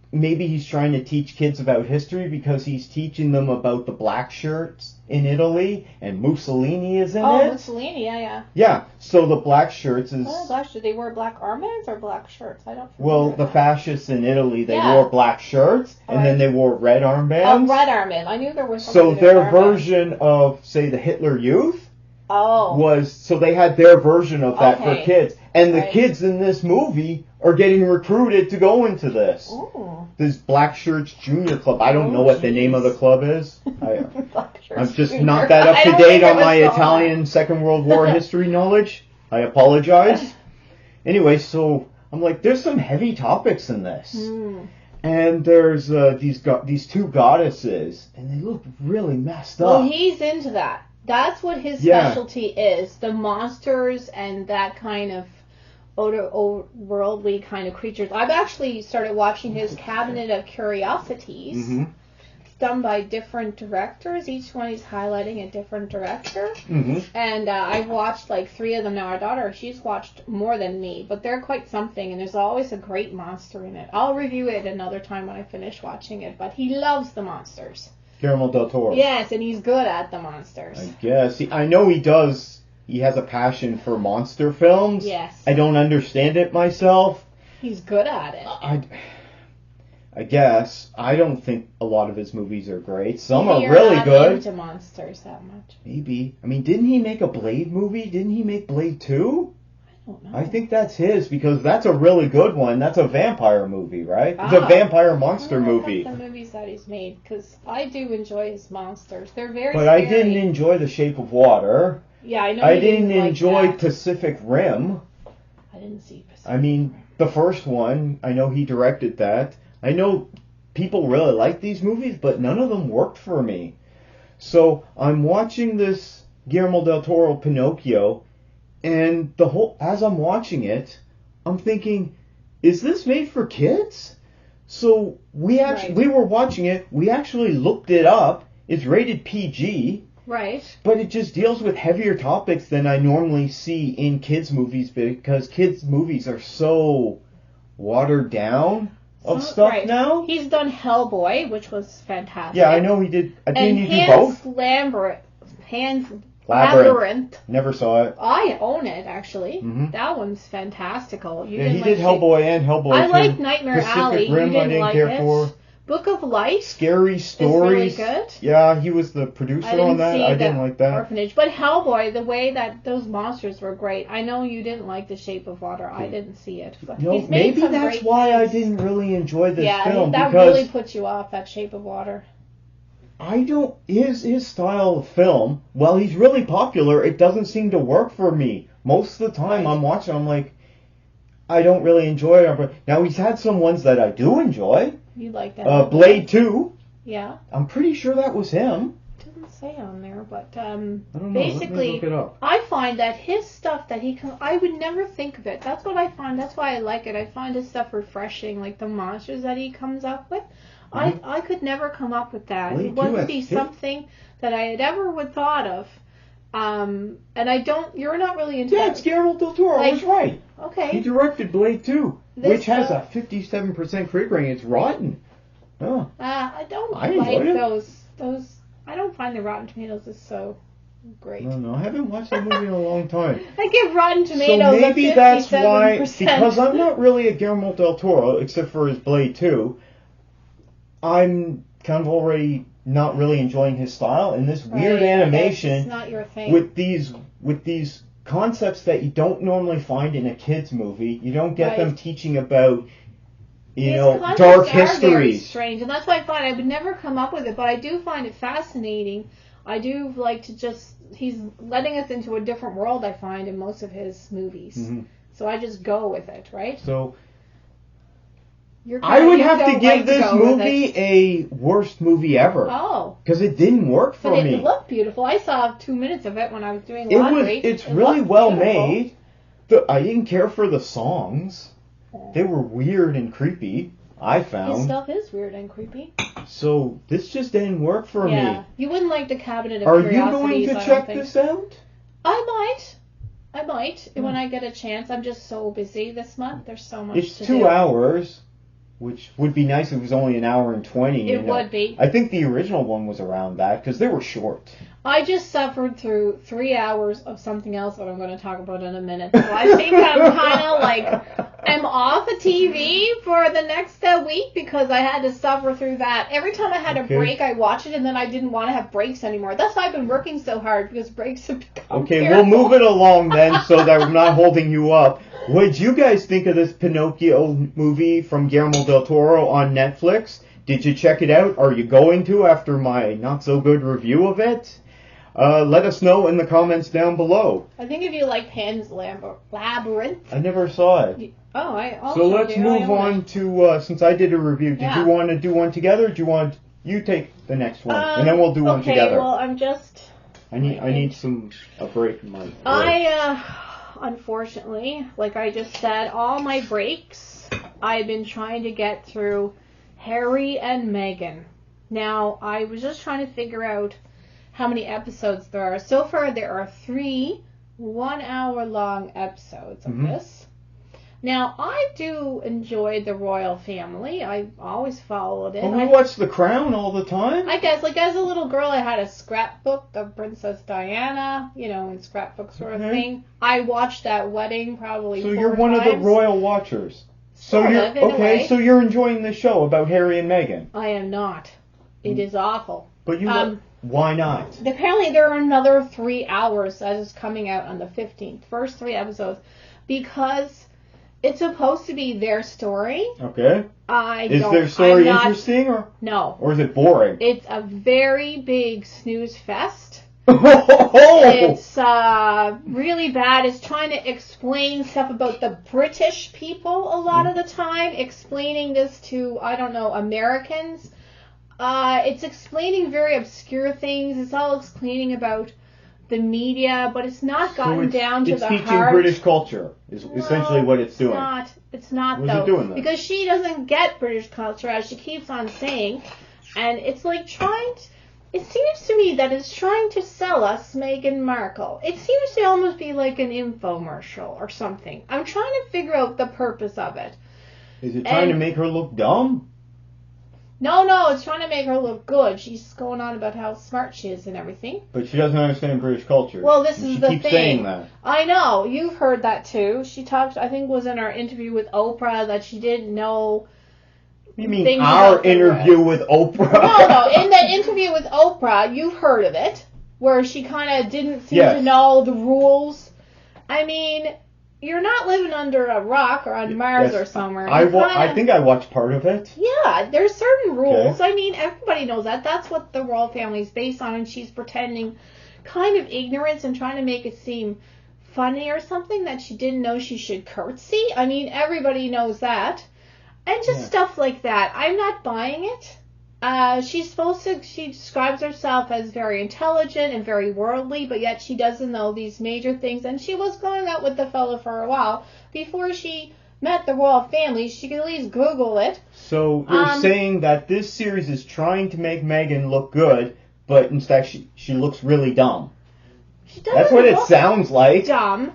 Maybe he's trying to teach kids about history because he's teaching them about the black shirts in Italy and Mussolini is in it. Oh, Mussolini, yeah. Yeah, so the black shirts is... Oh, black shirts. They wore black armbands or black shirts? I don't Well, the fascists in Italy, they wore black shirts and then they wore red armbands. Oh, red armband. I knew there was So their version of, say, the Hitler Youth was... So they had their version of that for kids. And the kids in this movie are getting recruited to go into this. Ooh. This Black Shirts Junior Club. I don't know what the name of the club is. I'm just not that up to date on my Italian Second World War history knowledge. I apologize. Anyway, so I'm like, there's some heavy topics in this. And there's these two goddesses, and they look really messed up. Well, he's into that. That's what his specialty is. The monsters and that kind of otherworldly kind of creatures. I've actually started watching his Cabinet of Curiosities. done by different directors. Each one is highlighting a different director. Mm-hmm. And I've watched like 3 of them now. Our daughter, she's watched more than me, but they're quite something, and there's always a great monster in it. I'll review it another time when I finish watching it, but he loves the monsters. Guillermo del Toro. Yes, and he's good at the monsters. I guess. I know he does. He has a passion for monster films. Yes. I don't understand it myself. He's good at it. I guess. I don't think a lot of his movies are great. Some Maybe are really you're not good. into monsters that much. Maybe. I mean, didn't he make a Blade movie? Didn't he make Blade 2? I don't know. I think that's his, because that's a really good one. That's a vampire movie, right? It's a Ah. vampire monster I movie. like the movies that he's made, because I do enjoy his monsters. They're very But scary. I didn't enjoy The Shape of Water. Yeah, I know. I you didn't like enjoy that. Pacific Rim. I didn't see Pacific. I mean, the first one, I know he directed that. I know people really like these movies, but none of them worked for me. So I'm watching this Guillermo del Toro Pinocchio, and as I'm watching it, I'm thinking, is this made for kids? So we were watching it. We actually looked it up. It's rated PG. Right. But it just deals with heavier topics than I normally see in kids' movies, because kids' movies are so watered down of stuff right. now. He's done Hellboy, which was fantastic. Yeah, I know he did. Didn't and he do both? Pan's Labyrinth. Labyrinth. Never saw it. I own it, actually. Mhm. That one's fantastical. You Yeah, didn't he like did Hellboy and Hellboy 2. I like Nightmare Pacific Alley. Rim, You didn't I didn't like care it. for. Book of Life. Scary Stories. Is really good. Yeah, he was the producer on that. I didn't like that. Orphanage. But Hellboy, the way that those monsters were great. I know you didn't like The Shape of Water. I didn't see it. But No, he's made maybe some that's great why I things. didn't really enjoy this film. That because really put you off, that Shape of Water. I don't. His style of film, while he's really popular, it doesn't seem to work for me. Most of the time Right. I'm watching, I'm like, I don't really enjoy it. Now, he's had some ones that I do enjoy. You like that? Blade 2. Yeah. I'm pretty sure that was him. Didn't say on there, but I don't know. basically, Let me look it up. I find that his stuff that I would never think of it. That's what I find. That's why I like it. I find his stuff refreshing, like the monsters that he comes up with. Mhm. I could never come up with that. Blade It wouldn't 2 be has hit. something that I had ever would thought of. And I don't. You're not really into Yeah, that. it's Guillermo del Toro. I was right. He Okay. directed Blade 2, This, which has a 57% critic rating. It's rotten. Oh. I don't I like enjoyed it. those. I don't find the Rotten Tomatoes is so great. No, I haven't watched that movie in a long time. I give Rotten Tomatoes So maybe a 57%. that's why, because I'm not really a Guillermo del Toro, except for his Blade 2, I'm kind of already not really enjoying his style, and this weird Right, animation It's not your thing. with these concepts that you don't normally find in a kids movie. You don't get Right. them teaching about, His dark concepts are very histories. strange, and that's why I find I would never come up with it, but I do find it fascinating. I do like to he's letting us into a different world, I find, in most of his movies. Mhm. So I just go with it, right? So You're I would have to don't give like this go with movie it. a worst movie ever. Oh. Because it didn't work for But me. it looked beautiful. I saw 2 minutes of it when I was doing It laundry. it's It really looked well beautiful. made. I didn't care for the songs. They were weird and creepy, I His found. stuff is weird and creepy. So this just didn't work for Yeah. me. You wouldn't like the Cabinet of Are you Curiosities, going to I don't check think. this out? I might when Hmm. I get a chance. I'm just so busy this month. There's so much It's to 2 do. hours, which would be nice if it was only an hour and 20. It would be. I think the original one was around that, because they were short. I just suffered through 3 hours of something else that I'm going to talk about in a minute. So I think I'm kind of like, I'm off the TV for the next week because I had to suffer through that. Every time I had a Okay. break, I watched it, and then I didn't want to have breaks anymore. That's why I've been working so hard, because breaks have become Okay, terrible. we'll move it along then so that we're not holding you up. What did you guys think of this Pinocchio movie from Guillermo del Toro on Netflix? Did you check it out? Are you going to after my not-so-good review of it? Let us know in the comments down below. I think if you like Pan's Labyrinth. I never saw it. Oh, I also So let's do. move I own on it. to, since I did a review, did Yeah. you want to do one together? Or do you want you take the next one? And then we'll do one okay, together. well, I'm just... I need a break in my voice. Unfortunately, like I just said, all my breaks, I've been trying to get through Harry and Meghan. Now, I was just trying to figure out how many episodes there are. So far, there are 3 1-hour-long episodes of this. Now, I do enjoy the royal family. I always followed it. Well, we watch The Crown all the time. I guess, like, as a little girl, I had a scrapbook of Princess Diana, and scrapbook sort of thing. I watched that wedding probably 4 times. So you're one of the royal watchers. So so you're enjoying the show about Harry and Meghan. I am not. It is awful. But why not? Apparently there are another 3 hours that is coming out on the 15th. First 3 episodes. Because it's supposed to be their story. Okay. Is their story interesting No. Or is it boring? It's a very big snooze fest. Oh! It's really bad. It's trying to explain stuff about the British people a lot of the time. Explaining this to, Americans. It's explaining very obscure things. It's all explaining about the media, but it's not gotten down to the heart. It's teaching British culture, is essentially what it's doing. It's not, What is it doing then? Because she doesn't get British culture, as she keeps on saying, and it's like it seems to me that it's trying to sell us Meghan Markle. It seems to almost be like an infomercial or something. I'm trying to figure out the purpose of it. Is it trying to make her look dumb? No, it's trying to make her look good. She's going on about how smart she is and everything. But she doesn't understand British culture. Well, this is the thing. She keeps saying that. I know. You've heard that too. She talked, I think, was in our interview with Oprah that she didn't know. You mean our interview with Oprah? No. In the interview with Oprah, you've heard of it, where she kind of didn't seem to know the rules. I mean, you're not living under a rock or on Mars or somewhere. I think I watched part of it. Yeah, there's certain rules. Okay. I mean, everybody knows that. That's what the royal family is based on, and she's pretending kind of ignorance and trying to make it seem funny or something that she didn't know she should curtsy. I mean, everybody knows that. And just stuff like that. I'm not buying it. She describes herself as very intelligent and very worldly, but yet she doesn't know these major things. And she was going out with the fella for a while. Before she met the royal family, she could at least Google it. So you're saying that this series is trying to make Meghan look good, but instead she looks really dumb. That's what it sounds like. Dumb.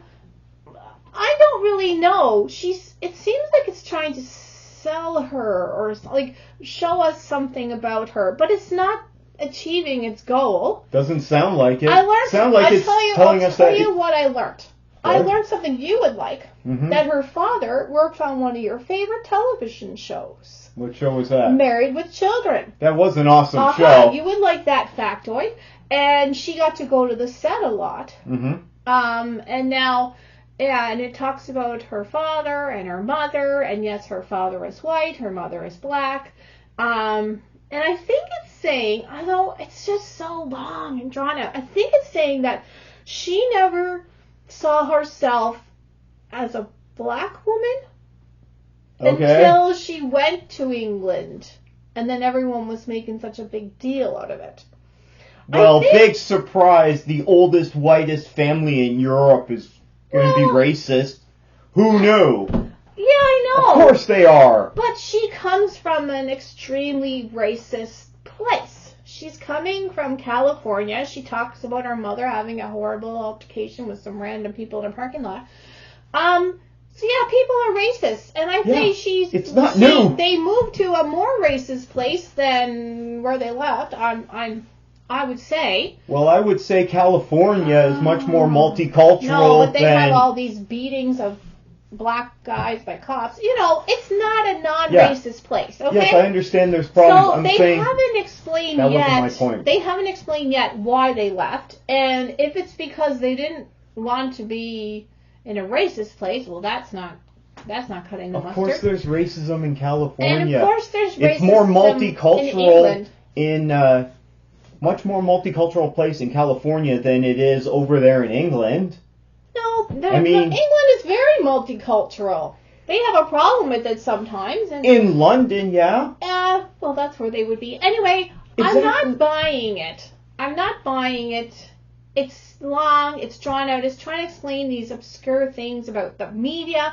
I don't really know. It seems like it's trying to sell her or like show us something about her, but it's not achieving its goal. Doesn't sound like it. I learned. Sound like it's telling us that. I'll tell you what I learned. I learned something you would like. Mm-hmm. That her father worked on one of your favorite television shows. What show was that? Married with Children. That was an awesome show. You would like that factoid. And she got to go to the set a lot. Mm-hmm. And now. Yeah, and it talks about her father and her mother, and yes, her father is white, her mother is black. And I think it's saying, although it's just so long and drawn out, I think it's saying that she never saw herself as a black woman until she went to England, and then everyone was making such a big deal out of it. Well, big surprise, the oldest, whitest family in Europe is going to be racist. Who knew? Yeah, I know. Of course they are. But she comes from an extremely racist place. She's coming from California. She talks about her mother having a horrible altercation with some random people in a parking lot. So yeah, people are racist, and I think it's not new. They moved to a more racist place than where they left. I would say. Well, I would say California is much more multicultural. No, but they have all these beatings of black guys by cops. It's not a non-racist place. Okay. Yes, I understand there's problems. So they haven't explained yet. That wasn't my point. They haven't explained yet why they left, and if it's because they didn't want to be in a racist place, well, that's not cutting the mustard. Of course, there's racism in California. And of course, there's racism. It's more multicultural in much more multicultural place in California than it is over there in England. No, England is very multicultural. They have a problem with it sometimes. In London, yeah. Well, that's where they would be. Anyway, exactly. I'm not buying it. It's long, it's drawn out, it's trying to explain these obscure things about the media.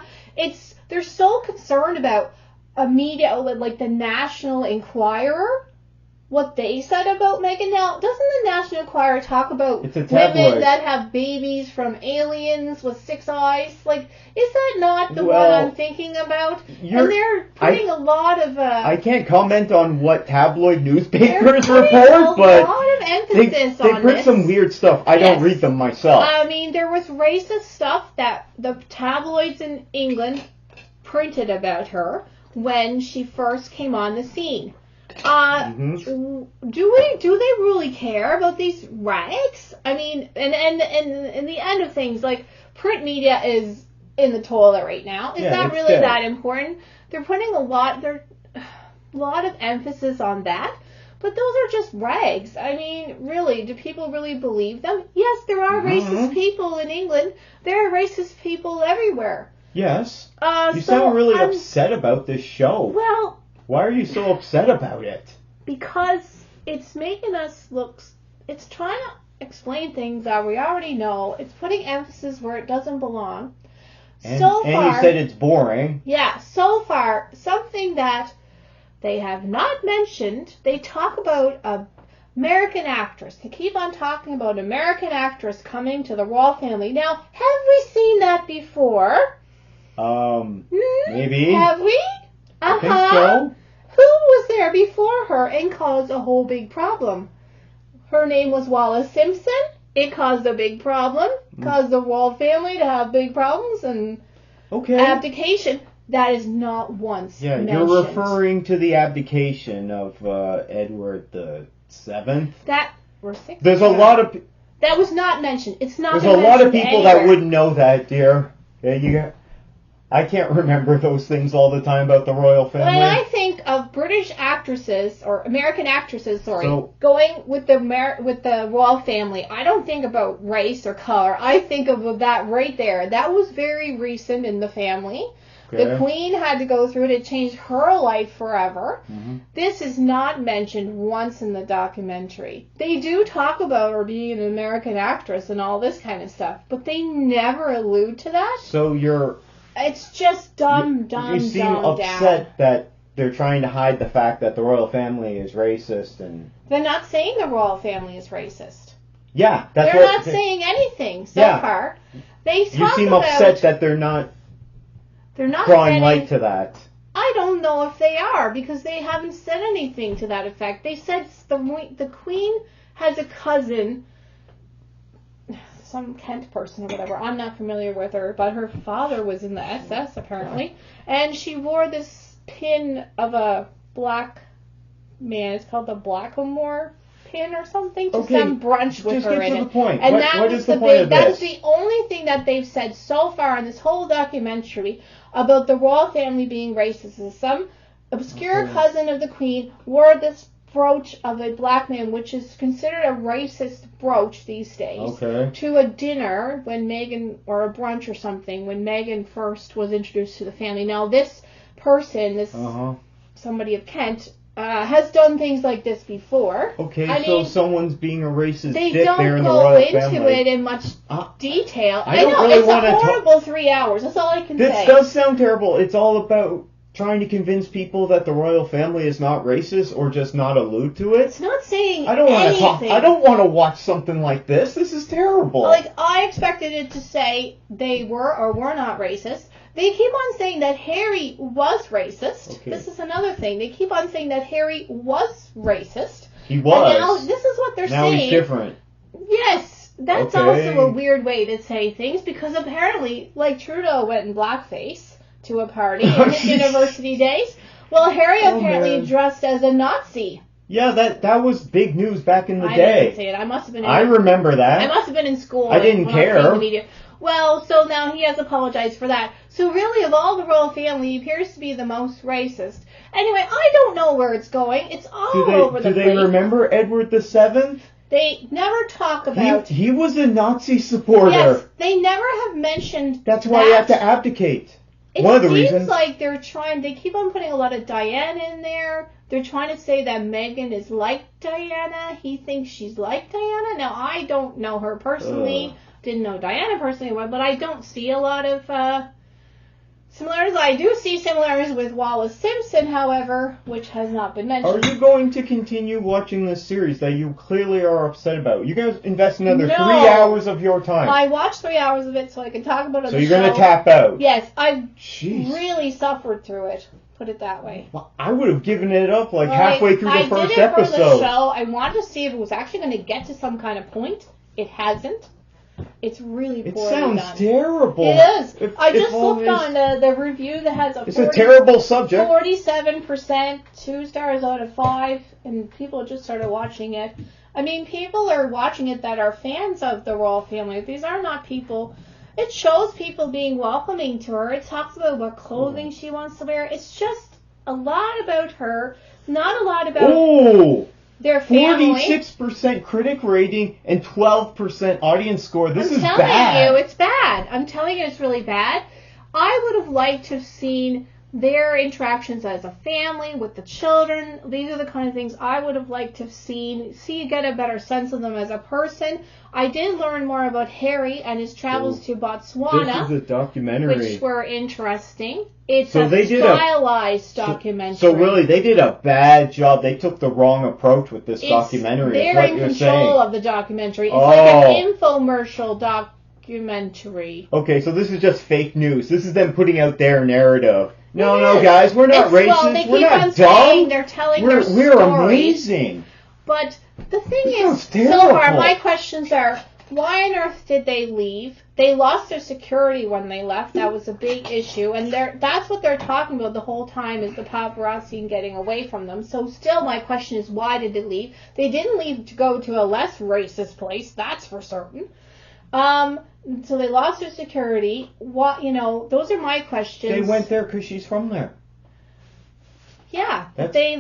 They're so concerned about a media outlet like the National Enquirer. what they said about Meghan. Now, doesn't the National Enquirer talk about It's a tabloid. women that have babies from aliens with 6 eyes? Like, is that not the one I'm thinking about? And they're putting a lot of... I can't comment on what tabloid newspapers report, but a lot of emphasis on they print some weird stuff. I don't read them myself. I mean, there was racist stuff that the tabloids in England printed about her when she first came on the scene. Do they really care about these rags? I mean, and in the end of things, like, print media is in the toilet right now. It's not really that important. They're putting a lot of emphasis on that, but those are just rags. I mean, really, do people really believe them? Yes, there are racist people in England. There are racist people everywhere. Yes. You sound really upset about this show. Well... Why are you so upset about it? Because it's making us look... It's trying to explain things that we already know. It's putting emphasis where it doesn't belong. And you said it's boring. Yeah, so far, something that they have not mentioned, they talk about an American actress. They keep on talking about an American actress coming to the royal family. Now, have we seen that before? Maybe. Have we? I think so. Who was there before her and caused a whole big problem? Her name was Wallis Simpson. It caused a big problem. Caused the royal family to have big problems and abdication. That is not once mentioned. You're referring to the abdication of Edward the Seventh. There's a lot of... That was not mentioned. It's not. There's a lot of people that wouldn't know that, dear. Yeah, I can't remember those things all the time about the royal family. When I think of British actresses, or American actresses, going with the royal family, I don't think about race or color. I think of that right there. That was very recent in the family. Okay. The Queen had to go through it. It changed her life forever. Mm-hmm. This is not mentioned once in the documentary. They do talk about her being an American actress and all this kind of stuff, but they never allude to that. So it's just dumb. You seem upset that they're trying to hide the fact that the royal family is racist, and they're not saying the royal family is racist. Yeah, they're not saying anything so far. You seem upset that they're not drawing light to that. I don't know if they are, because they haven't said anything to that effect. They said the Queen has a cousin, some Kent person or whatever. I'm not familiar with her, but her father was in the SS apparently, and she wore this pin of a black man. It's called the Blackamoor pin or something to some brunch with her in it. The point. And what is the point of this? That's the only thing that they've said so far in this whole documentary about the royal family being racist. Is some obscure cousin of the Queen wore this brooch of a black man, which is considered a racist brooch these days, to a dinner when Meghan, or a brunch or something, when Meghan first was introduced to the family. Now this person, somebody of Kent, has done things like this before. So someone's being a racist dick there in the royal family. They don't go into it in much detail. I know, really it's a horrible 3 hours. That's all I can say. This does sound terrible. It's all about trying to convince people that the royal family is not racist, or just not allude to it. It's not saying I don't want to watch something like this. This is terrible. Like, I expected it to say they were or were not racist. They keep on saying that Harry was racist. This is another thing. They keep on saying that Harry was racist. He was. And now this is what they're saying. Now he's different. Yes. That's also a weird way to say things, because apparently, like, Trudeau went in blackface to a party in his university days. Well, Harry apparently dressed as a Nazi. Yeah, that was big news back in the day. I didn't see it. I must have been. I remember that. I must have been in school. I didn't care. The media. Well, so now he has apologized for that. So really, of all the royal family, he appears to be the most racist. Anyway, I don't know where it's going. It's all over the place. Do they remember Edward the Seventh? They never talk about... He was a Nazi supporter. Yes, they never have mentioned That's why he had to abdicate. One of the reasons. It seems like they keep on putting a lot of Diana in there. They're trying to say that Meghan is like Diana. He thinks she's like Diana. Now, I don't know her personally. Didn't know Diana personally, but I don't see a lot of Similarities, I do see similarities with Wallace Simpson, however, which has not been mentioned. Are you going to continue watching this series that you clearly are upset about? You're going to invest another 3 hours of your time. I watched 3 hours of it so I can talk about it. So you're going to tap out? Yes, I've really suffered through it. Put it that way. Well, I would have given it up halfway through the first episode. I did it for the show. I wanted to see if it was actually going to get to some kind of point. It hasn't. It's really poorly done. It sounds terrible. It is. I just looked on the review that has it's a terrible subject. 47%, 2 stars out of 5, and people just started watching it. I mean, people are watching it that are fans of the royal family. These are not people. It shows people being welcoming to her. It talks about what clothing she wants to wear. It's just a lot about her, not a lot about their family. 46% critic rating and 12% audience score. This is bad. I'm telling you, it's bad. I'm telling you, it's really bad. I would have liked to have seen their interactions as a family with the children. These are the kind of things I would have liked to have seen. Get a better sense of them as a person. I did learn more about Harry and his travels to Botswana. This is a documentary. Which were interesting. It's a stylized documentary. So really, they did a bad job. They took the wrong approach with this documentary. They're in control of the documentary. It's like an infomercial documentary. Okay, so this is just fake news. This is them putting out their narrative. No, guys, we're not racist. Well, they we're keep not on dumb. saying they're telling their stories. We're amazing. But the thing is, so far, my questions are, why on earth did they leave? They lost their security when they left. That was a big issue. And that's what they're talking about the whole time, is the paparazzi and getting away from them. So still, my question is, why did they leave? They didn't leave to go to a less racist place, that's for certain. So they lost their security. What, those are my questions. They went there because she's from there. Yeah, they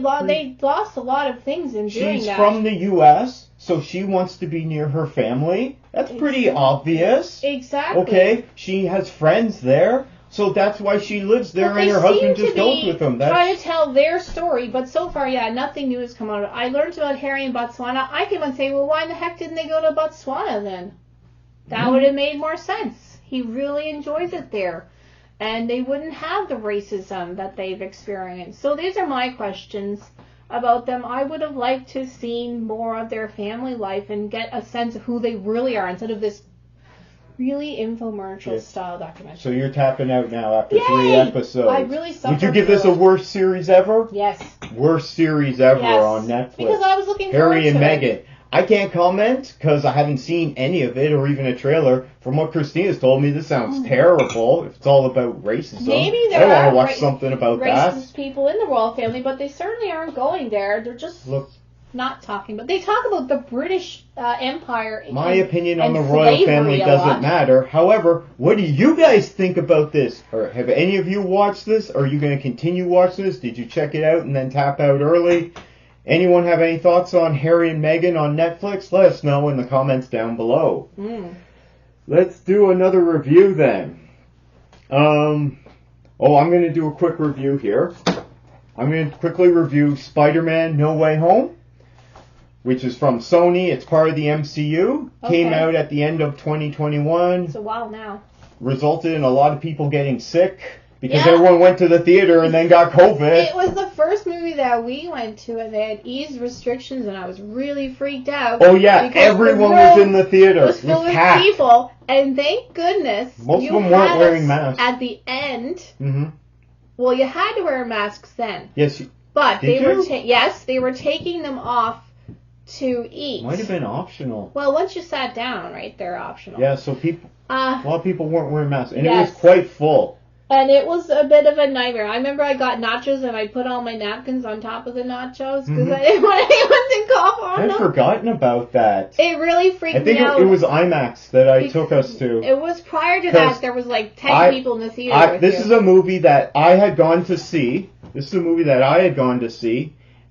lost a lot of things in doing that. She's from the U.S., so she wants to be near her family. That's pretty obvious. Exactly. Okay, she has friends there, so that's why she lives there, and her husband just goes with them. Trying to tell their story, but so far, nothing new has come out of it. I learned about Harry in Botswana. I came and say, well, why in the heck didn't they go to Botswana then? That would have made more sense. He really enjoys it there. And they wouldn't have the racism that they've experienced. So these are my questions about them. I would have liked to have seen more of their family life and get a sense of who they really are instead of this really infomercial style documentary. So you're tapping out now after 3 episodes. I really suffered. Would you give this a worst series ever? Yes. Worst series ever on Netflix. Because I was looking Harry and forward to Meghan. I can't comment because I haven't seen any of it or even a trailer. From what Christina's told me, this sounds terrible. If it's all about racism, maybe there I want to watch something about that. Racist people in the royal family, but they certainly aren't going there. They're just not talking. But they talk about the British Empire. My opinion on the royal family doesn't matter. However, what do you guys think about this? Or have any of you watched this? Are you going to continue watching this? Did you check it out and then tap out early? Anyone have any thoughts on Harry and Meghan on Netflix? Let us know in the comments down below. Let's do another review then. I'm going to do a quick review here. I'm going to quickly review Spider-Man No Way Home, which is from Sony. It's part of the MCU. Came out at the end of 2021. It's a while now. Resulted in a lot of people getting sick. Because everyone went to the theater and then got COVID. It was the first movie that we went to, and they had eased restrictions, and I was really freaked out. Oh yeah, everyone was in the theater. It was filled with people, and thank goodness most of them weren't wearing masks. At the end, well, you had to wear masks then. Yes, but they were taking them off to eat. Might have been optional. Well, once you sat down, right, they're optional. Yeah, so a lot of people weren't wearing masks, and it was quite full. And it was a bit of a nightmare. I remember I got nachos and I put all my napkins on top of the nachos because I didn't want anyone to cough on them. I'd forgotten about that. It really freaked me out. I think it was IMAX that I took us to. It was prior to that. There was like 10 people in the theater This is a movie that I had gone to see.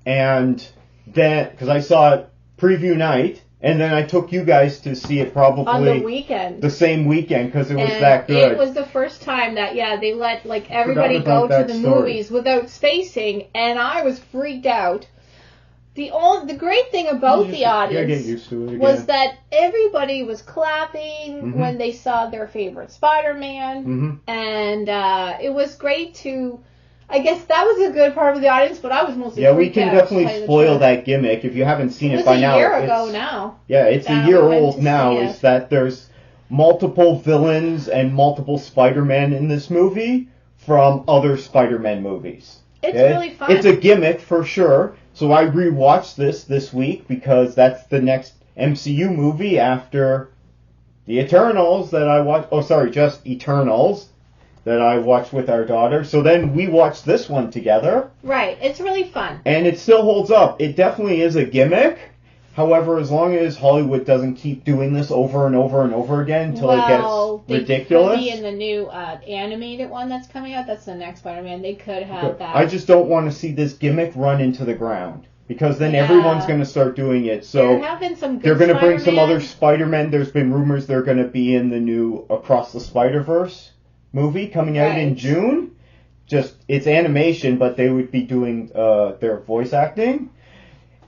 And then, because I saw it preview night. And then I took you guys to see it probably on the weekend. The same weekend because it was that good. It was the first time that they let everybody go to the movies without spacing, and I was freaked out. The great thing about the audience get used to it again. was that everybody was clapping when they saw their favorite Spider-Man, and it was great to. I guess that was a good part of the audience, but I was mostly freaked out. Yeah, we can definitely spoil that gimmick if you haven't seen it by now. It was a year ago now. Yeah, it's a year old now. Is that there's multiple villains and multiple Spider-Man in this movie from other Spider-Man movies. It's really fun. It's a gimmick for sure. So I rewatched this week because that's the next MCU movie after the Eternals that I watched. Oh, sorry, just Eternals that I watched with our daughter. So then we watched this one together. Right. It's really fun. And it still holds up. It definitely is a gimmick. However, as long as Hollywood doesn't keep doing this over and over and over again until it gets ridiculous. Maybe in the new animated one that's coming out, that's the next Spider-Man, they could have that. I just don't want to see this gimmick run into the ground. Because then everyone's going to start doing it. So there have been some good they're going to bring Spider-Man. some other Spider-Man. There's been rumors they're going to be in the new Across the Spider-Verse movie coming out in June. Just it's animation, but they would be doing their voice acting.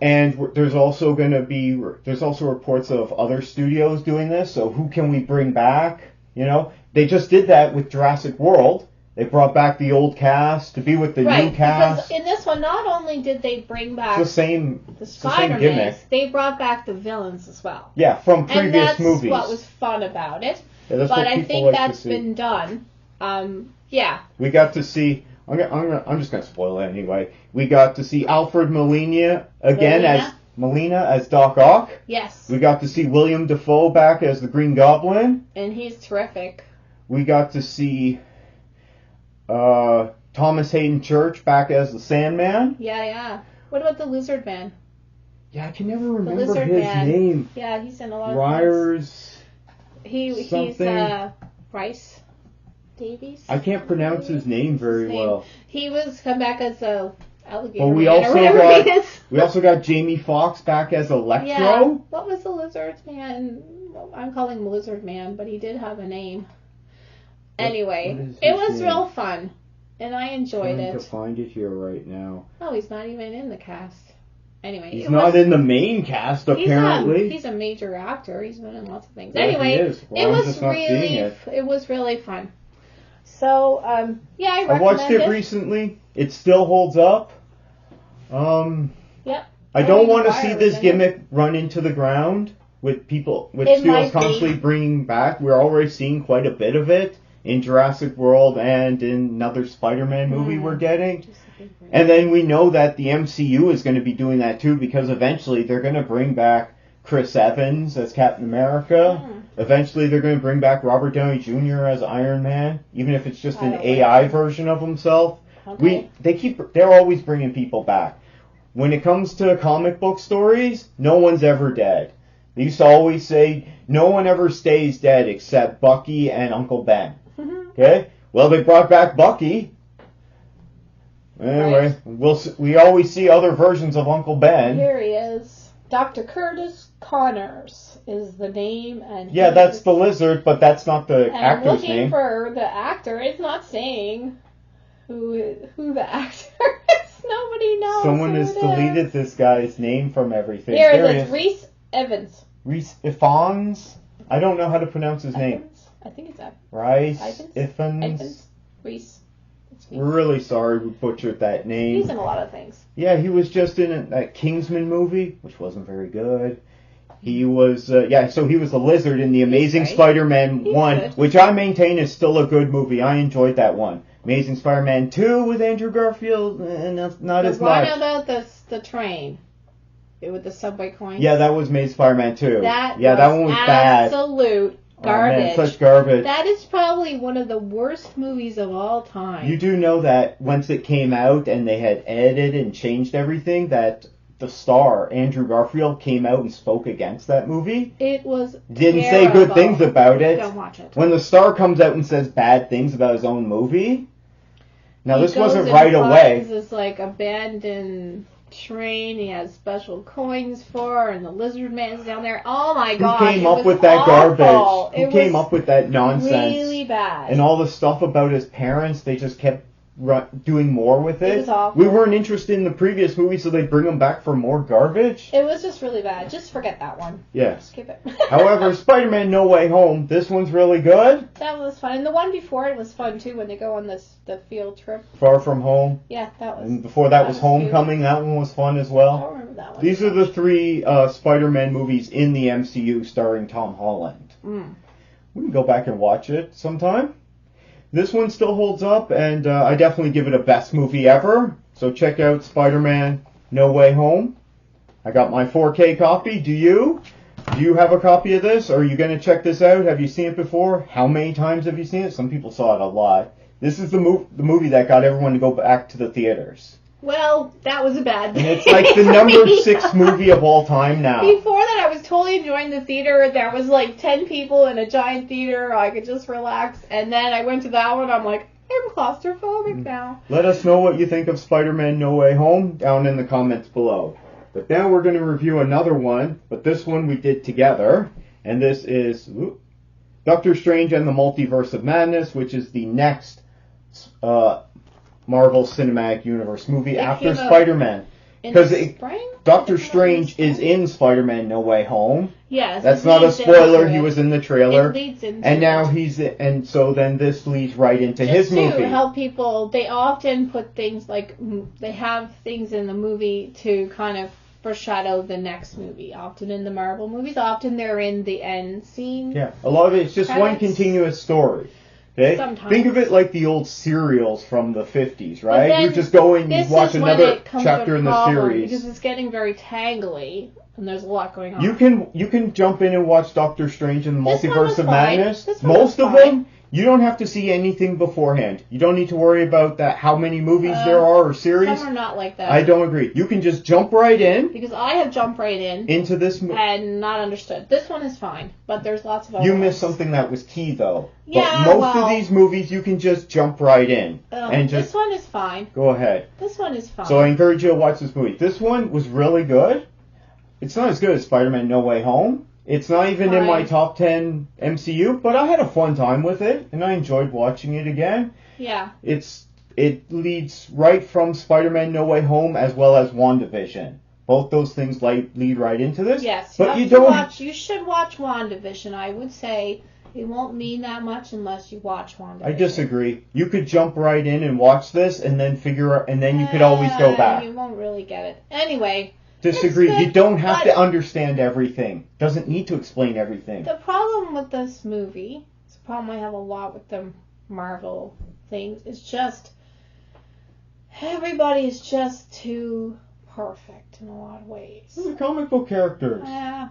And there's also reports of other studios doing this. So who can we bring back? You know, they just did that with Jurassic World. They brought back the old cast to be with the new cast. Because in this one, not only did they bring back the Spider-Man gimmick, they brought back the villains as well. Yeah, from previous movies. And that's what was fun about it. Yeah, that's but what I think like that's been done. We got to see. I'm just gonna spoil it anyway. We got to see Alfred Molina again as Doc Ock. Yes. We got to see William Dafoe back as the Green Goblin. And he's terrific. We got to see Thomas Hayden Church back as the Sandman. Yeah. What about the Lizard Man? Yeah, I can never remember his name. Yeah, he's in a lot of Ryers. He's Rice Davies. I can't pronounce his name very well. He was come back as a alligator. But we also got Jamie Foxx back as Electro. Yeah. What was the Lizard Man? I'm calling him Lizard Man, but he did have a name. Anyway, it was real fun, and I enjoyed it. I'm trying to find it here right now. Oh, he's not even in the cast. Anyway, he's not in the main cast apparently. He's a major actor. He's been in lots of things. Yeah, anyway, it was really fun. So, I recommend I watched it recently. It still holds up. Yep. I don't want to see this gimmick run into the ground with studios constantly bringing back. We're already seeing quite a bit of it in Jurassic World and in another Spider-Man movie we're getting. And then we know that the MCU is going to be doing that too, because eventually they're going to bring back Chris Evans as Captain America. Eventually they're going to bring back Robert Downey Jr. as Iron Man, even if it's just an AI version of himself. Okay. They're always bringing people back. When it comes to comic book stories, no one's ever dead. They used to always say, no one ever stays dead except Bucky and Uncle Ben. Okay? Well, they brought back Bucky. Anyway, we always see other versions of Uncle Ben. Here he is. Dr. Curtis Connors is the name. And that's the lizard, but that's not the actor's name. I'm looking for the actor. It's not saying who the actor is. Nobody knows. Someone has deleted this guy's name from everything. Here it is. Reese Evans. Reese Ifans? I don't know how to pronounce his name. I think it's Rice Ifans. Reese. We're really sorry we butchered that name. He's in a lot of things. Yeah, he was just in that Kingsman movie, which wasn't very good. He was, so he was the lizard in the Amazing Spider-Man 1, which I maintain is still a good movie. I enjoyed that one. Amazing Spider-Man 2 with Andrew Garfield, not as much. What about the train? With the subway coins? Yeah, that was Amazing Spider-Man 2. That one was bad. Absolute garbage. Oh, man, such garbage. That is probably one of the worst movies of all time. You do know that once it came out and they had edited and changed everything, that the star, Andrew Garfield, came out and spoke against that movie? It was Didn't say good things about it. Don't watch it. When the star comes out and says bad things about his own movie... Now, this wasn't right away. This is like abandoned train he has special coins for, and the lizard man's down there. Oh my god. Who came up with that garbage? Who came up with that nonsense? Really bad. And all the stuff about his parents, they just kept doing more with it. It was awful. We weren't interested in the previous movie, so they bring them back for more garbage. It was just really bad. Just forget that one. Yeah. Skip it. However, Spider-Man No Way Home, this one's really good. That was fun. And the one before it was fun, too, when they go on the field trip. Far From Home. Yeah, that was. And before that was Homecoming. Cute. That one was fun as well. I don't remember that one. These are the 3 Spider-Man movies in the MCU starring Tom Holland. We can go back and watch it sometime. This one still holds up, and I definitely give it a best movie ever. So check out Spider-Man No Way Home. I got my 4K copy. Do you? Do you have a copy of this? Are you going to check this out? Have you seen it before? How many times have you seen it? Some people saw it a lot. This is the movie that got everyone to go back to the theaters. Well, that was a bad thing. And it's like the number 6 movie of all time now. Before that, I was totally enjoying the theater. There was like 10 people in a giant theater. I could just relax. And then I went to that one. I'm like, I'm claustrophobic now. Let us know what you think of Spider-Man No Way Home down in the comments below. But now we're going to review another one. But this one we did together. And this is Doctor Strange and the Multiverse of Madness, which is the next Marvel Cinematic Universe movie after Spider-Man. Because Doctor Strange is in Spider-Man No Way Home. Yes. That's not a spoiler. He was in the trailer. And now so then this leads right into his movie. To help people, they often put things like, they have things in the movie to kind of foreshadow the next movie. Often in the Marvel movies, often they're in the end scene. Yeah, a lot of it's just one continuous story. Okay? Sometimes. Think of it like the old serials from the 50s, right? You just go and you watch another chapter in the series. Because it's getting very tangly, and there's a lot going on. You can jump in and watch Doctor Strange and the Multiverse of Madness. Most of them, you don't have to see anything beforehand. You don't need to worry about that. How many movies there are or series. Some are not like that. I don't agree. You can just jump right in. Because I have jumped right in into this movie and not understood. This one is fine, but there's lots of other You missed something that was key, though. Yeah, but most of these movies, you can just jump right in and just. This one is fine. Go ahead. This one is fine. So I encourage you to watch this movie. This one was really good. It's not as good as Spider-Man No Way Home. It's not even in my top 10 MCU, but I had a fun time with it, and I enjoyed watching it again. Yeah. It leads right from Spider-Man No Way Home as well as WandaVision. Both those things lead right into this. Yes, but you should watch WandaVision. I would say it won't mean that much unless you watch WandaVision. I disagree. You could jump right in and watch this, and then you could always go back. You won't really get it. Anyway. Disagree. You don't have to understand everything. Doesn't need to explain everything. The problem with this movie, it's a problem I have a lot with the Marvel things, is just everybody is just too perfect in a lot of ways. They're comic book characters. Yeah.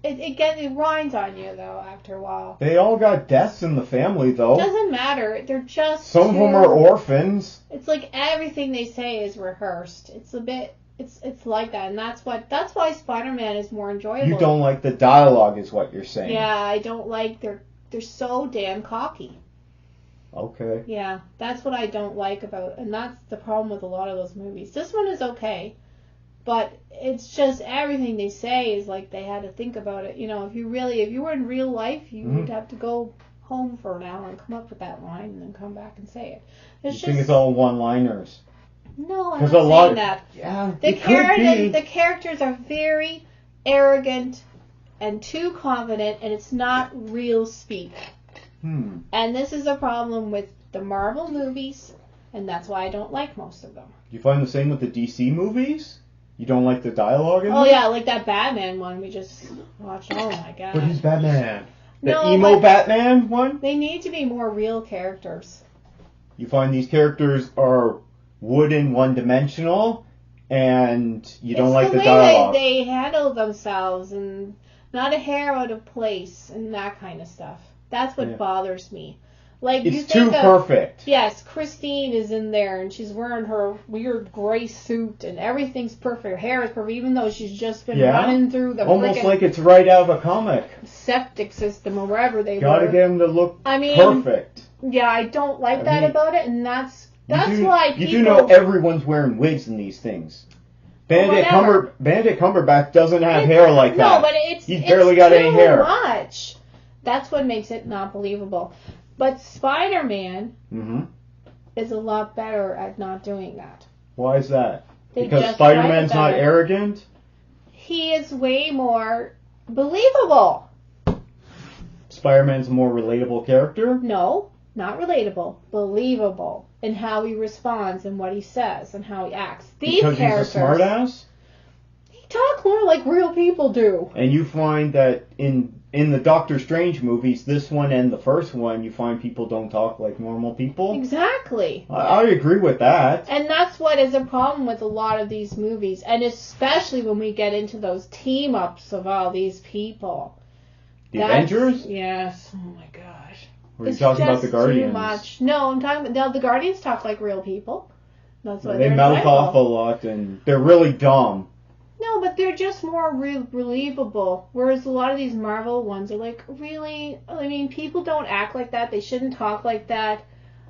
It grinds on you, though, after a while. They all got deaths in the family, though. Doesn't matter. They're just Some of them are orphans. It's like everything they say is rehearsed. It's a bit... It's like that, and that's why Spider-Man is more enjoyable. You don't like the dialogue, is what you're saying. Yeah, I don't like they're so damn cocky. Okay. Yeah, that's what I don't like about, and that's the problem with a lot of those movies. This one is okay, but it's just everything they say is like they had to think about it. You know, if you were in real life, you would have to go home for an hour and come up with that line and then come back and say it. You think it's all one-liners? No, I'm not saying that. Yeah, the characters are very arrogant and too confident, and it's not real speak. And this is a problem with the Marvel movies, and that's why I don't like most of them. You find the same with the DC movies? You don't like the dialogue in them? Oh yeah, like that Batman one we just watched. Oh my god. But who's Batman? Emo Batman one? They need to be more real characters. You find these characters are wooden, one-dimensional, and you don't like the dialogue. They handle themselves, and not a hair out of place, and that kind of stuff. That's what bothers me. Like it's too perfect. Yes, Christine is in there, and she's wearing her weird gray suit, and everything's perfect. Her hair is perfect, even though she's just been running through the almost like it's right out of a comic. Septic system or wherever they Gotta get them to look perfect. Yeah, I don't like that about it, and that's why people... You do know everyone's wearing wigs in these things. Benedict Cumberbatch doesn't have hair like that. No, but he's barely got any hair. Too much. That's what makes it not believable. But Spider-Man, is a lot better at not doing that. Why is that? They Because just Spider-Man's write not better. arrogant? He is way more believable. Spider-Man's a more relatable character? No, not relatable. Believable in how he responds and what he says and how he acts. These Because characters, he's a smartass? they talk more like real people do. And you find that in the Doctor Strange movies, this one and the first one, you find people don't talk like normal people? Exactly. I agree with that. And that's what is a problem with a lot of these movies, and especially when we get into those team-ups of all these people. The Avengers? Yes. Oh my gosh. Or are you talking about the Guardians? Too much. No, I'm talking about the Guardians talk like real people. That's why They they're mouth enjoyable. off a lot, and they're really dumb. No, but they're just more believable. Whereas a lot of these Marvel ones are like, really? I mean, people don't act like that. They shouldn't talk like that.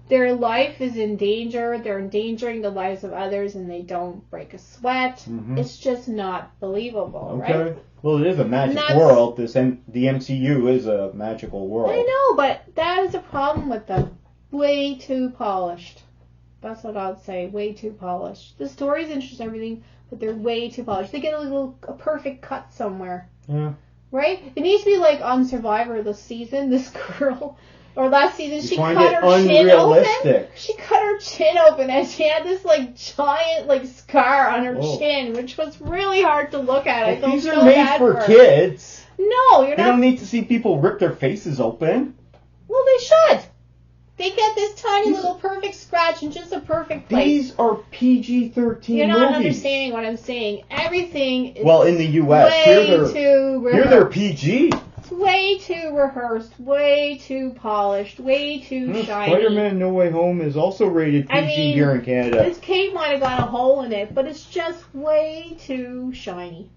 Their life is in danger. They're endangering the lives of others, and they don't break a sweat. Mhm. It's just not believable, Okay. right? Well, it is a magic that's- world. The MCU is a magical world. I know, but that is a problem with them. Way too polished. That's what I'd say. Way too polished. The story's interesting, everything, but they're way too polished. They get a perfect cut somewhere. Yeah. Right? It needs to be like on Survivor this season. This girl, or last season, You she find cut it her chin open. unrealistic. She cut her chin open, and she had this like giant like scar on her Whoa. chin, which was really hard to look at. I Well, felt these so are made bad for her. kids. No, you're You not. don't need to see people rip their faces open. Well, they should. They get this tiny These- little perfect scratch in just a perfect place. These are PG-13 You're movies. not understanding what I'm saying. Everything is Well, in the U.S., way here too they're rehearsed. PG. It's way too rehearsed, way too polished, way too shiny. Spider-Man No Way Home is also rated PG I mean, here in Canada. This cape might have got a hole in it, but it's just way too shiny.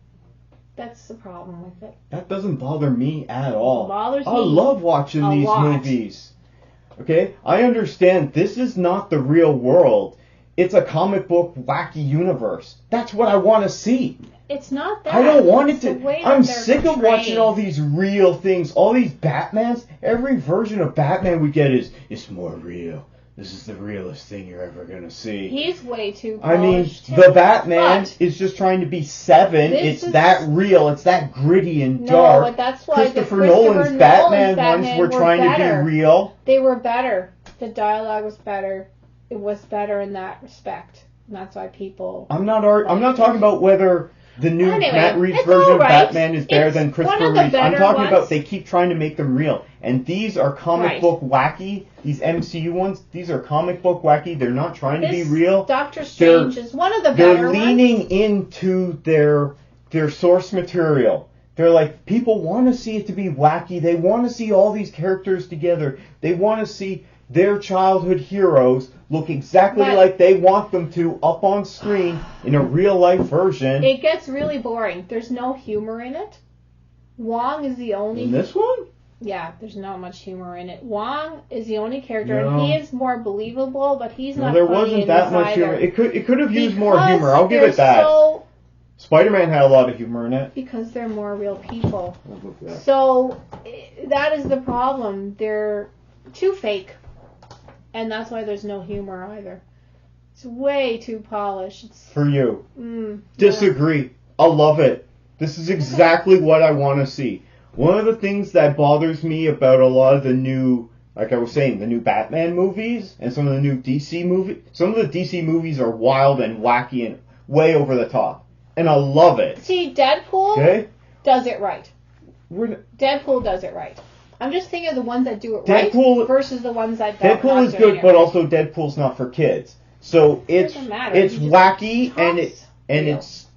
That's the problem with it. That doesn't bother me at all. It bothers I me love watching a these lot. movies. Okay? I understand this is not the real world. It's a comic book wacky universe. That's what I want to see. It's not that. I don't want it It's the to. way that I'm they're sick of portrayed. watching all these real things, all these Batmans. Every version of Batman we get is, it's more real. This is the realest thing you're ever going to see. He's way too I mean, polished, too. the Batman But is just trying to be Seven. This It's is- that real. It's that gritty and No, dark. but that's why Christopher the Nolan's Batman ones were were trying better. to be real. They were better. The dialogue was better. It was better in that respect. And that's why people... I'm not talking about whether the new Anyway, Matt Reeves it's version of alright. Batman is better It's than one Christopher of the Reeves. I'm better talking ones. about they keep trying to make them real. And these are comic Right. book wacky. These MCU ones, these are comic book wacky. They're not trying to be This real. Doctor Strange is one of the They're better leaning ones. into their source material. They're like, people want to see it to be wacky. They want to see all these characters together. They want to see their childhood heroes look exactly But- like they want them to up on screen in a real life version. It gets really boring. There's no humor in it. Wong is the only... In this one? Yeah, there's not much humor in it. Wong is the only character, No. and he is more believable, but he's No, not there funny wasn't in that this much either. humor. It could have used more Because humor. I'll give they're it that. So, Spider-Man had a lot of humor in it. because they're more real people. I'll give that. So, that is the problem. They're too fake. And that's why there's no humor either. It's way too polished. It's, For you. yeah. Disagree. I love it. This is exactly what I want to see. One of the things that bothers me about a lot of the new, like I was saying, the new Batman movies and some of the new DC movies, some of the DC movies are wild and wacky and way over the top. And I love it. See, Deadpool Okay? does it right. We're, Deadpool does it right. I'm just thinking of the ones that do it Deadpool- right versus the ones that don't. Deadpool not is doing good, it but right. also Deadpool's not for kids. So it's Doesn't matter. it's He just wacky and talks real. it's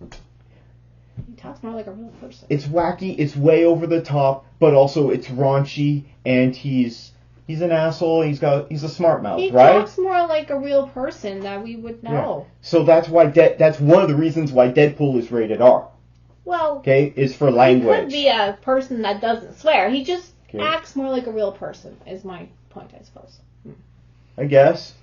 He talks more like a real person. it's wacky, it's way over the top, but also it's raunchy, and he's an asshole. He's a smart mouth, He right? talks more like a real person that we would know. So that's why that's one of the reasons why Deadpool is rated R. Well, Okay, is for he language. could be a person that doesn't swear. He just Okay. acts more like a real person, is my point, I suppose. I guess.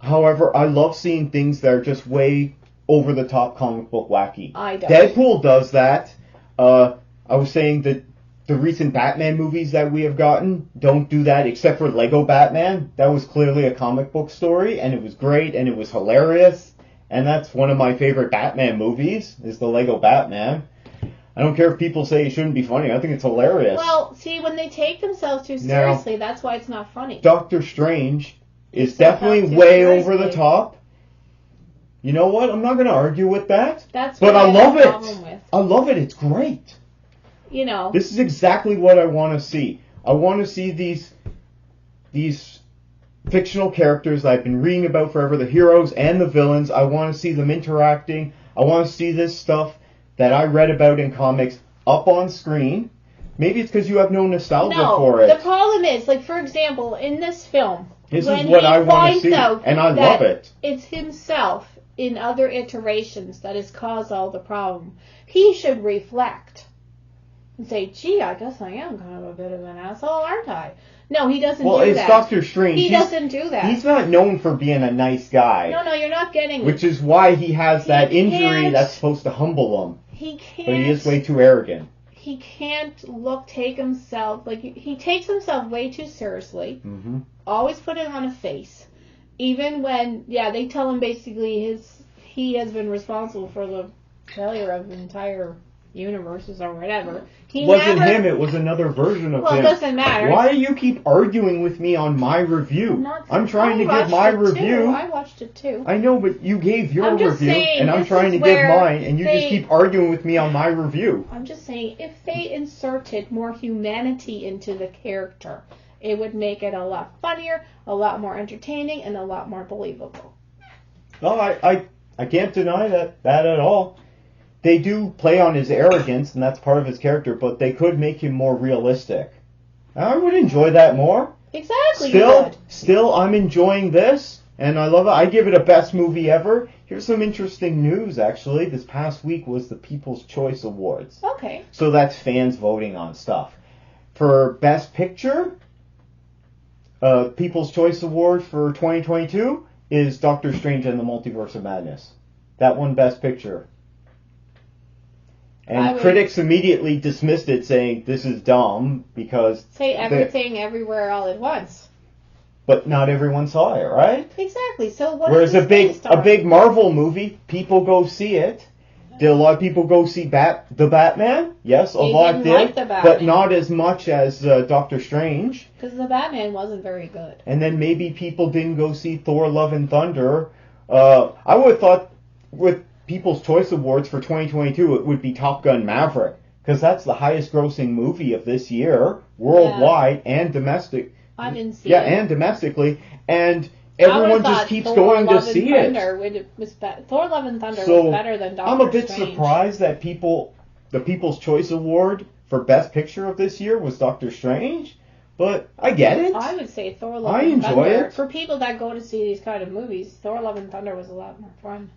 However, I love seeing things that are just way over the top comic book wacky. I don't. Deadpool does that. I was saying that the recent Batman movies that we have gotten don't do that, except for Lego Batman. That was clearly a comic book story, and it was great, and it was hilarious. And that's one of my favorite Batman movies, is the Lego Batman. I don't care if people say it shouldn't be funny. I think it's hilarious. Well, see, when they take themselves too seriously, that's why it's not funny. Doctor Strange is definitely way over the top. You know what? I'm not going to argue with that. That's but what I love it. With. I love it. It's great. You know. This is exactly what I want to see. I want to see these fictional characters that I've been reading about forever, the heroes and the villains. I want to see them interacting. I want to see this stuff that I read about in comics up on screen. Maybe it's because you have no nostalgia for it. The problem is, like, for example, in this film, this is what I want to see, and I love it. It's himself in other iterations that has caused all the problem. He should reflect and say, gee, I guess I am kind of a bit of an asshole, aren't I? No, he doesn't do that. Well, it's Doctor Strange. He doesn't do that. He's not known for being a nice guy. No, you're not getting it. Which is why he has that injury that's supposed to humble him. He can't. But he is way too arrogant. He can't take himself, like, he takes himself way too seriously. Mm-hmm. Always putting on a face. Even when, they tell him basically he has been responsible for the failure of the entire universes or whatever. It wasn't him, it was another version of him. Well, it doesn't matter. Why do you keep arguing with me on my review? I'm trying to give my review. I watched it too. I know, but you gave your review, and I'm trying to give mine, and you just keep arguing with me on my review. I'm just saying, if they inserted more humanity into the character, it would make it a lot funnier, a lot more entertaining, and a lot more believable. No, I can't deny that at all. They do play on his arrogance, and that's part of his character, but they could make him more realistic. I would enjoy that more. Exactly. Still, I'm enjoying this, and I love it. I give it a best movie ever. Here's some interesting news, actually. This past week was the People's Choice Awards. Okay. So that's fans voting on stuff. For Best Picture, People's Choice Award for 2022 is Doctor Strange and the Multiverse of Madness. That won Best Picture. And critics immediately dismissed it, saying this is dumb because... Say everything everywhere all at once. But not everyone saw it, right? Exactly. So what Whereas is this a big Marvel movie, people go see it. Did a lot of people go see the Batman? Yes, a lot did. But not as much as Doctor Strange. Because the Batman wasn't very good. And then maybe people didn't go see Thor: Love and Thunder. I would have thought with People's Choice Awards for 2022, it would be Top Gun Maverick, because that's the highest grossing movie of this year, worldwide and domestic. I didn't see it. Yeah, and domestically. And everyone just keeps going to see it. Thor: Love and Thunder was better than Doctor Strange. I'm a bit surprised that the People's Choice Award for Best Picture of this year was Doctor Strange, but I get it. I would say Thor: Love and Thunder. I enjoy it. For people that go to see these kind of movies, Thor: Love and Thunder was a lot more fun.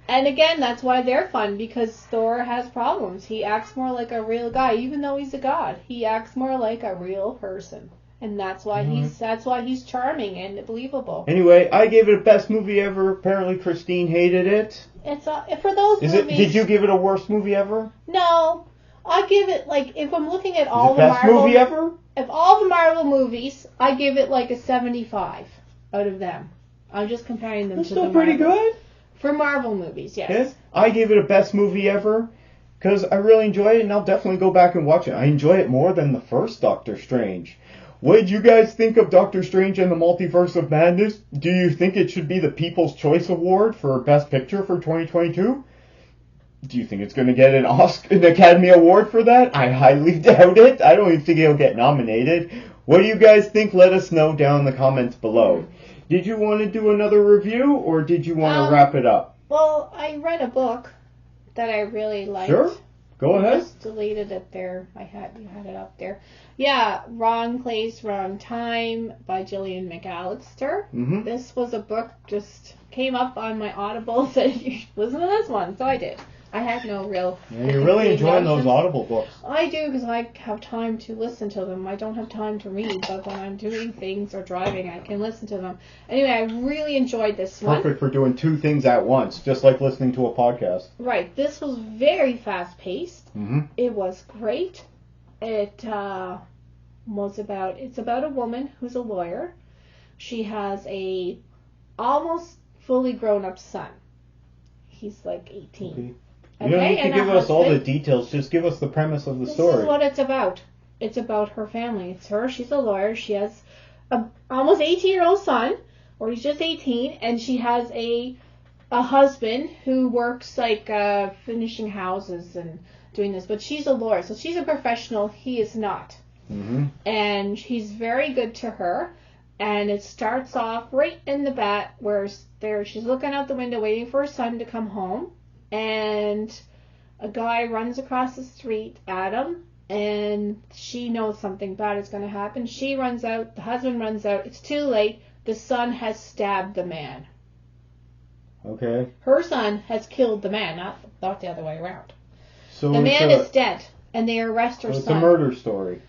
And again, that's why they're fun, because Thor has problems. He acts more like a real guy, even though he's a god. He acts more like a real person. And that's why he's charming and believable. Anyway, I gave it a best movie ever. Apparently Christine hated it. It's for those movies. Did you give it a worst movie ever? No. I give it, like, if I'm looking at all the Marvel... best movie ever? Of all the Marvel movies, I give it like a 75 out of them. I'm just comparing them to the Marvel. That's still pretty good. For Marvel movies, yes. Yeah, I gave it a best movie ever because I really enjoyed it, and I'll definitely go back and watch it. I enjoy it more than the first Doctor Strange. What did you guys think of Doctor Strange and the Multiverse of Madness? Do you think it should be the People's Choice Award for Best Picture for 2022? Do you think it's going to get an Academy Award for that? I highly doubt it. I don't even think it'll get nominated. What do you guys think? Let us know down in the comments below. Did you want to do another review, or did you want to wrap it up? Well, I read a book that I really liked. Sure. Go ahead. I just deleted it there. You had it up there. Yeah, Wrong Place, Wrong Time by Gillian McAllister. Mm-hmm. This was a book, just came up on my Audible, said you should listen to this one, so I did. I had no real... Yeah, you're really enjoying those Audible books. I do, because I have time to listen to them. I don't have time to read, but when I'm doing things or driving, I can listen to them. Anyway, I really enjoyed this one. Perfect for doing two things at once, just like listening to a podcast. Right. This was very fast-paced. Mm-hmm. It was great. It's about a woman who's a lawyer. She has a almost fully grown up son. He's like 18. Okay. You don't need to give us all the details. Just give us the premise of the story. This is what it's about. It's about her family. It's her. She's a lawyer. She has a almost 18-year-old son, or he's just 18, and she has a husband who works like finishing houses and doing this. But she's a lawyer, so she's a professional. He is not. Mm-hmm. And he's very good to her. And it starts off right in the bat where she's looking out the window waiting for her son to come home. And a guy runs across the street at him. And she knows something bad is going to happen. She runs out. The husband runs out. It's too late. The son has stabbed the man. Okay. Her son has killed the man, not the other way around. So the man is dead, and they arrest her son. It's a murder story.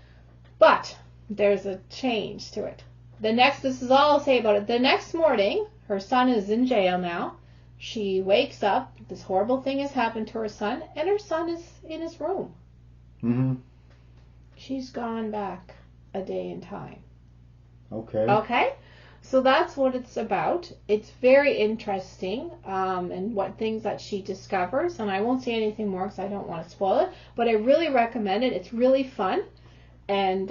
But there's a change to it. This is all I'll say about it. The next morning, her son is in jail now. She wakes up. This horrible thing has happened to her son, and her son is in his room. Mm-hmm. She's gone back a day in time. Okay. Okay? So that's what it's about. It's very interesting, and what things that she discovers. And I won't say anything more because I don't want to spoil it. But I really recommend it. It's really fun. And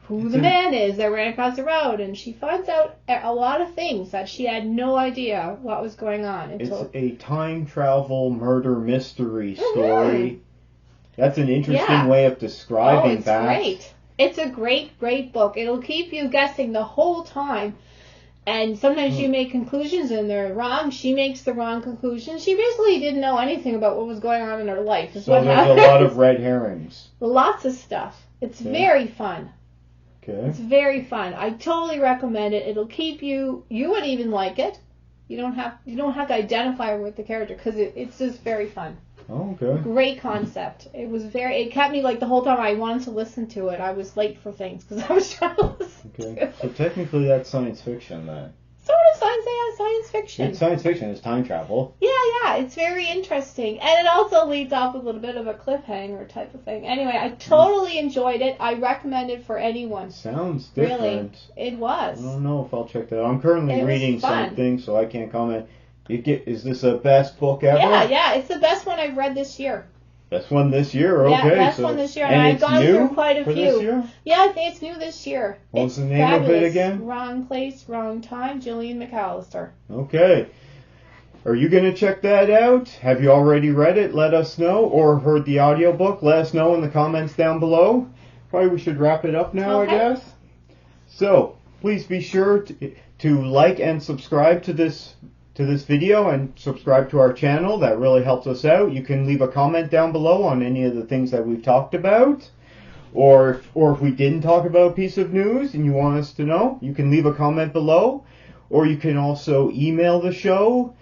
who the man is that ran across the road. And she finds out a lot of things that she had no idea what was going on. It's a time travel murder mystery story. Mm-hmm. That's an interesting way of describing that. Oh, it's great. It's a great, great book. It'll keep you guessing the whole time. And sometimes you make conclusions and they're wrong. She makes the wrong conclusion. She basically didn't know anything about what was going on in her life. So there's a lot of red herrings. Lots of stuff. It's very fun. Okay. It's very fun. I totally recommend it. It'll keep you. You would even like it. You don't have to identify with the character because it's just very fun. Oh, okay. Great concept. It kept me like the whole time I wanted to listen to it. I was late for things because I was trying to listen to it. So technically that's science fiction then. Sort of science fiction. It's science fiction. It's time travel. Yeah. It's very interesting. And it also leads off with a little bit of a cliffhanger type of thing. Anyway, I totally enjoyed it. I recommend it for anyone. Sounds different. Really, it was. I don't know if I'll check that out. I'm currently reading something, so I can't comment. Is this a best book ever? Yeah, it's the best one I've read this year. Best one this year? Okay. Yeah, best one this year. And I've gone through quite a few. This year? Yeah, I think it's new this year. What's the name of it again? Wrong Place, Wrong Time, Gillian McAllister. Okay. Are you going to check that out? Have you already read it? Let us know. Or heard the audiobook? Let us know in the comments down below. Probably we should wrap it up now, okay. I guess. So, please be sure to like and subscribe to this video and subscribe to our channel. That really helps us out. You can leave a comment down below on any of the things that we've talked about. Or if we didn't talk about a piece of news and you want us to know, you can leave a comment below. Or you can also email the show.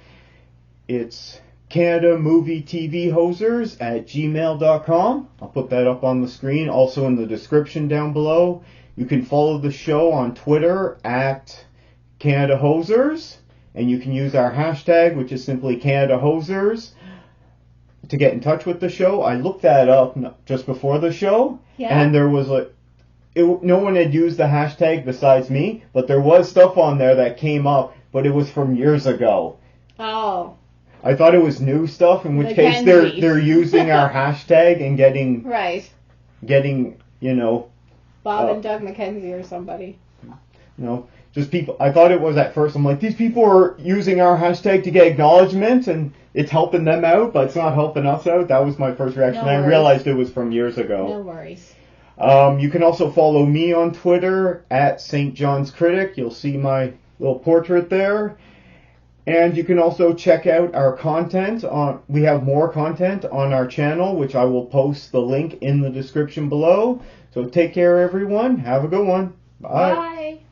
It's CanadaMovieTVHosers@gmail.com. I'll put that up on the screen, also in the description down below. You can follow the show on Twitter @CanadaHosers. And you can use our hashtag, which is simply CanadaHosers, to get in touch with the show. I looked that up just before the show, and there was no one had used the hashtag besides me, but there was stuff on there that came up, but it was from years ago. Oh. I thought it was new stuff, in which case they're using our hashtag and getting Bob and Doug McKenzie or somebody. Just people. I thought it was at first. I'm like, these people are using our hashtag to get acknowledgement, and it's helping them out, but it's not helping us out. That was my first reaction. No worries. I realized it was from years ago. No worries. You can also follow me on Twitter @StJohn'sCritic. You'll see my little portrait there. And you can also check out our content. We have more content on our channel, which I will post the link in the description below. So take care, everyone. Have a good one. Bye. Bye.